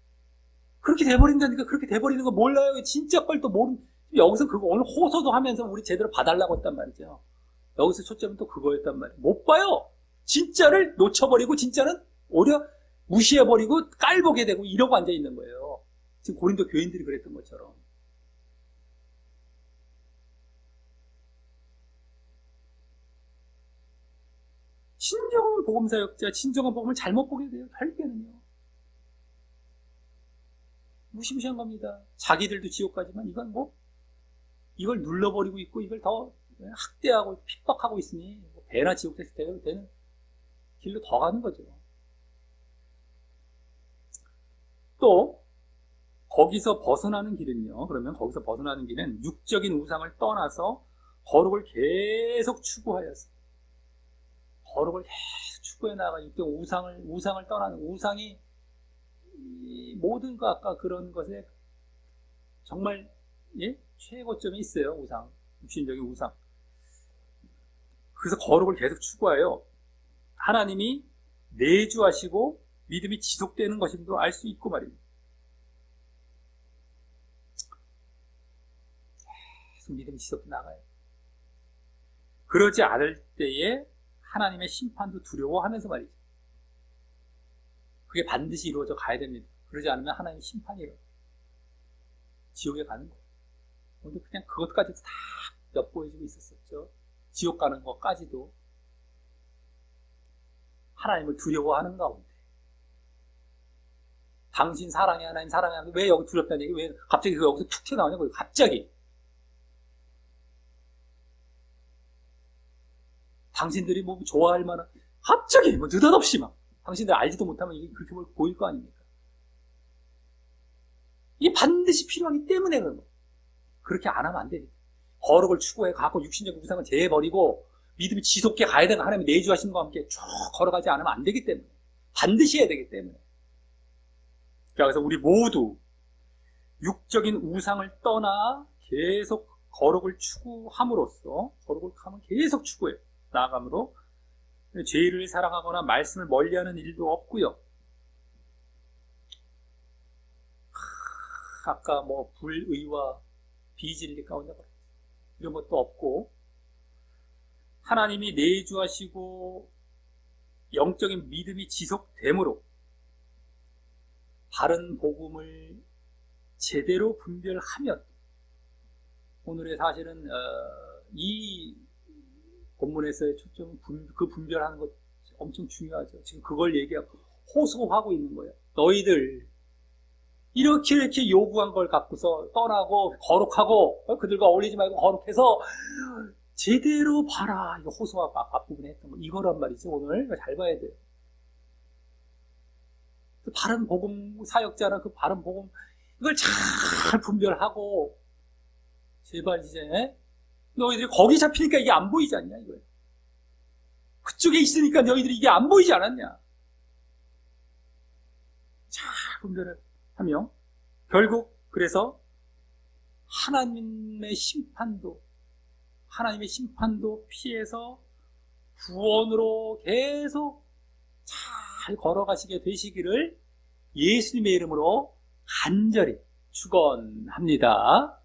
그렇게 돼버린다니까. 그렇게 돼버리는 거 몰라요. 진짜 걸 또 모르는. 여기서 그거 오늘 호소도 하면서 우리 제대로 봐달라고 했단 말이죠. 여기서 초점은 또 그거였단 말이에요. 못 봐요. 진짜를 놓쳐버리고 진짜는 오히려 무시해버리고 깔보게 되고 이러고 앉아있는 거예요. 지금 고린도 교인들이 그랬던 것처럼. 진정한 복음사역자, 진정한 복음을 잘못 보게 돼요. 결국에는요. 무시무시한 겁니다. 자기들도 지옥 가지만 이걸 눌러버리고 있고 이걸 더 학대하고 핍박하고 있으니 배나 지옥 되는 길로 더 가는 거죠. 또 거기서 벗어나는 길은요. 그러면 거기서 벗어나는 길은 육적인 우상을 떠나서 거룩을 계속 추구하여서 거룩을 계속 추구해 나가. 육적 우상을 떠나는, 우상이 모든 것 아까 그런 것에 정말 최고점이 있어요. 우상, 육신적인 우상. 그래서 거룩을 계속 추구하여 하나님이 내주하시고 믿음이 지속되는 것임도 알 수 있고 말입니다. 계속 믿음이 지속해 나가요. 그러지 않을 때에 하나님의 심판도 두려워하면서 말이죠. 그게 반드시 이루어져 가야 됩니다. 그러지 않으면 하나님의 심판이 일어나요. 지옥에 가는 거예요. 근데 그냥 그것까지도 다 엿보여지고 있었었죠. 지옥 가는 것까지도 하나님을 두려워하는 가운데. 당신 사랑해, 하나님 사랑해 하는데 왜 여기 두렵다는 얘기, 왜 갑자기 그 여기서 툭 튀어나오냐고, 갑자기. 당신들이 뭐 좋아할 만한, 갑자기 뭐 느닷없이 막, 당신들 알지도 못하면 이게 그렇게 보일 거 아닙니까? 이게 반드시 필요하기 때문에 그런 거예요. 그렇게 안 하면 안 됩니다. 거룩을 추구해 갖고 육신적 우상을 제해버리고 믿음이 지속해 가야 되는 하나님의 내주하신 것과 함께 쭉 걸어가지 않으면 안 되기 때문에, 반드시 해야 되기 때문에. 그래서 우리 모두 육적인 우상을 떠나 계속 거룩을 추구함으로써, 거룩을 하면 계속 추구해요. 나아감으로 죄를 사랑하거나 말씀을 멀리하는 일도 없고요. 아까 뭐 불의와 비진리 가운데 이런 것도 없고, 하나님이 내주하시고 영적인 믿음이 지속되므로 바른 복음을 제대로 분별하면, 오늘의 사실은 이 본문에서의 초점은 그 분별하는 것 엄청 중요하죠. 지금 그걸 얘기하고 호소하고 있는 거예요. 너희들 이렇게 요구한 걸 갖고서 떠나고 거룩하고 그들과 어울리지 말고 거룩해서 제대로 봐라. 이거 호소하고 앞부분에 했던 거 이거란 말이죠. 오늘 잘 봐야 돼요. 그 바른 복음 사역자는 그 바른 복음 이걸 잘 분별하고, 제발 이제 너희들이 거기 잡히니까 이게 안 보이지 않냐 이거예요. 그쪽에 있으니까 너희들이 이게 안 보이지 않았냐. 잘 분별을 하며 결국 그래서 하나님의 심판도 피해서 구원으로 계속 잘 걸어가시게 되시기를 예수님의 이름으로 간절히 축원합니다.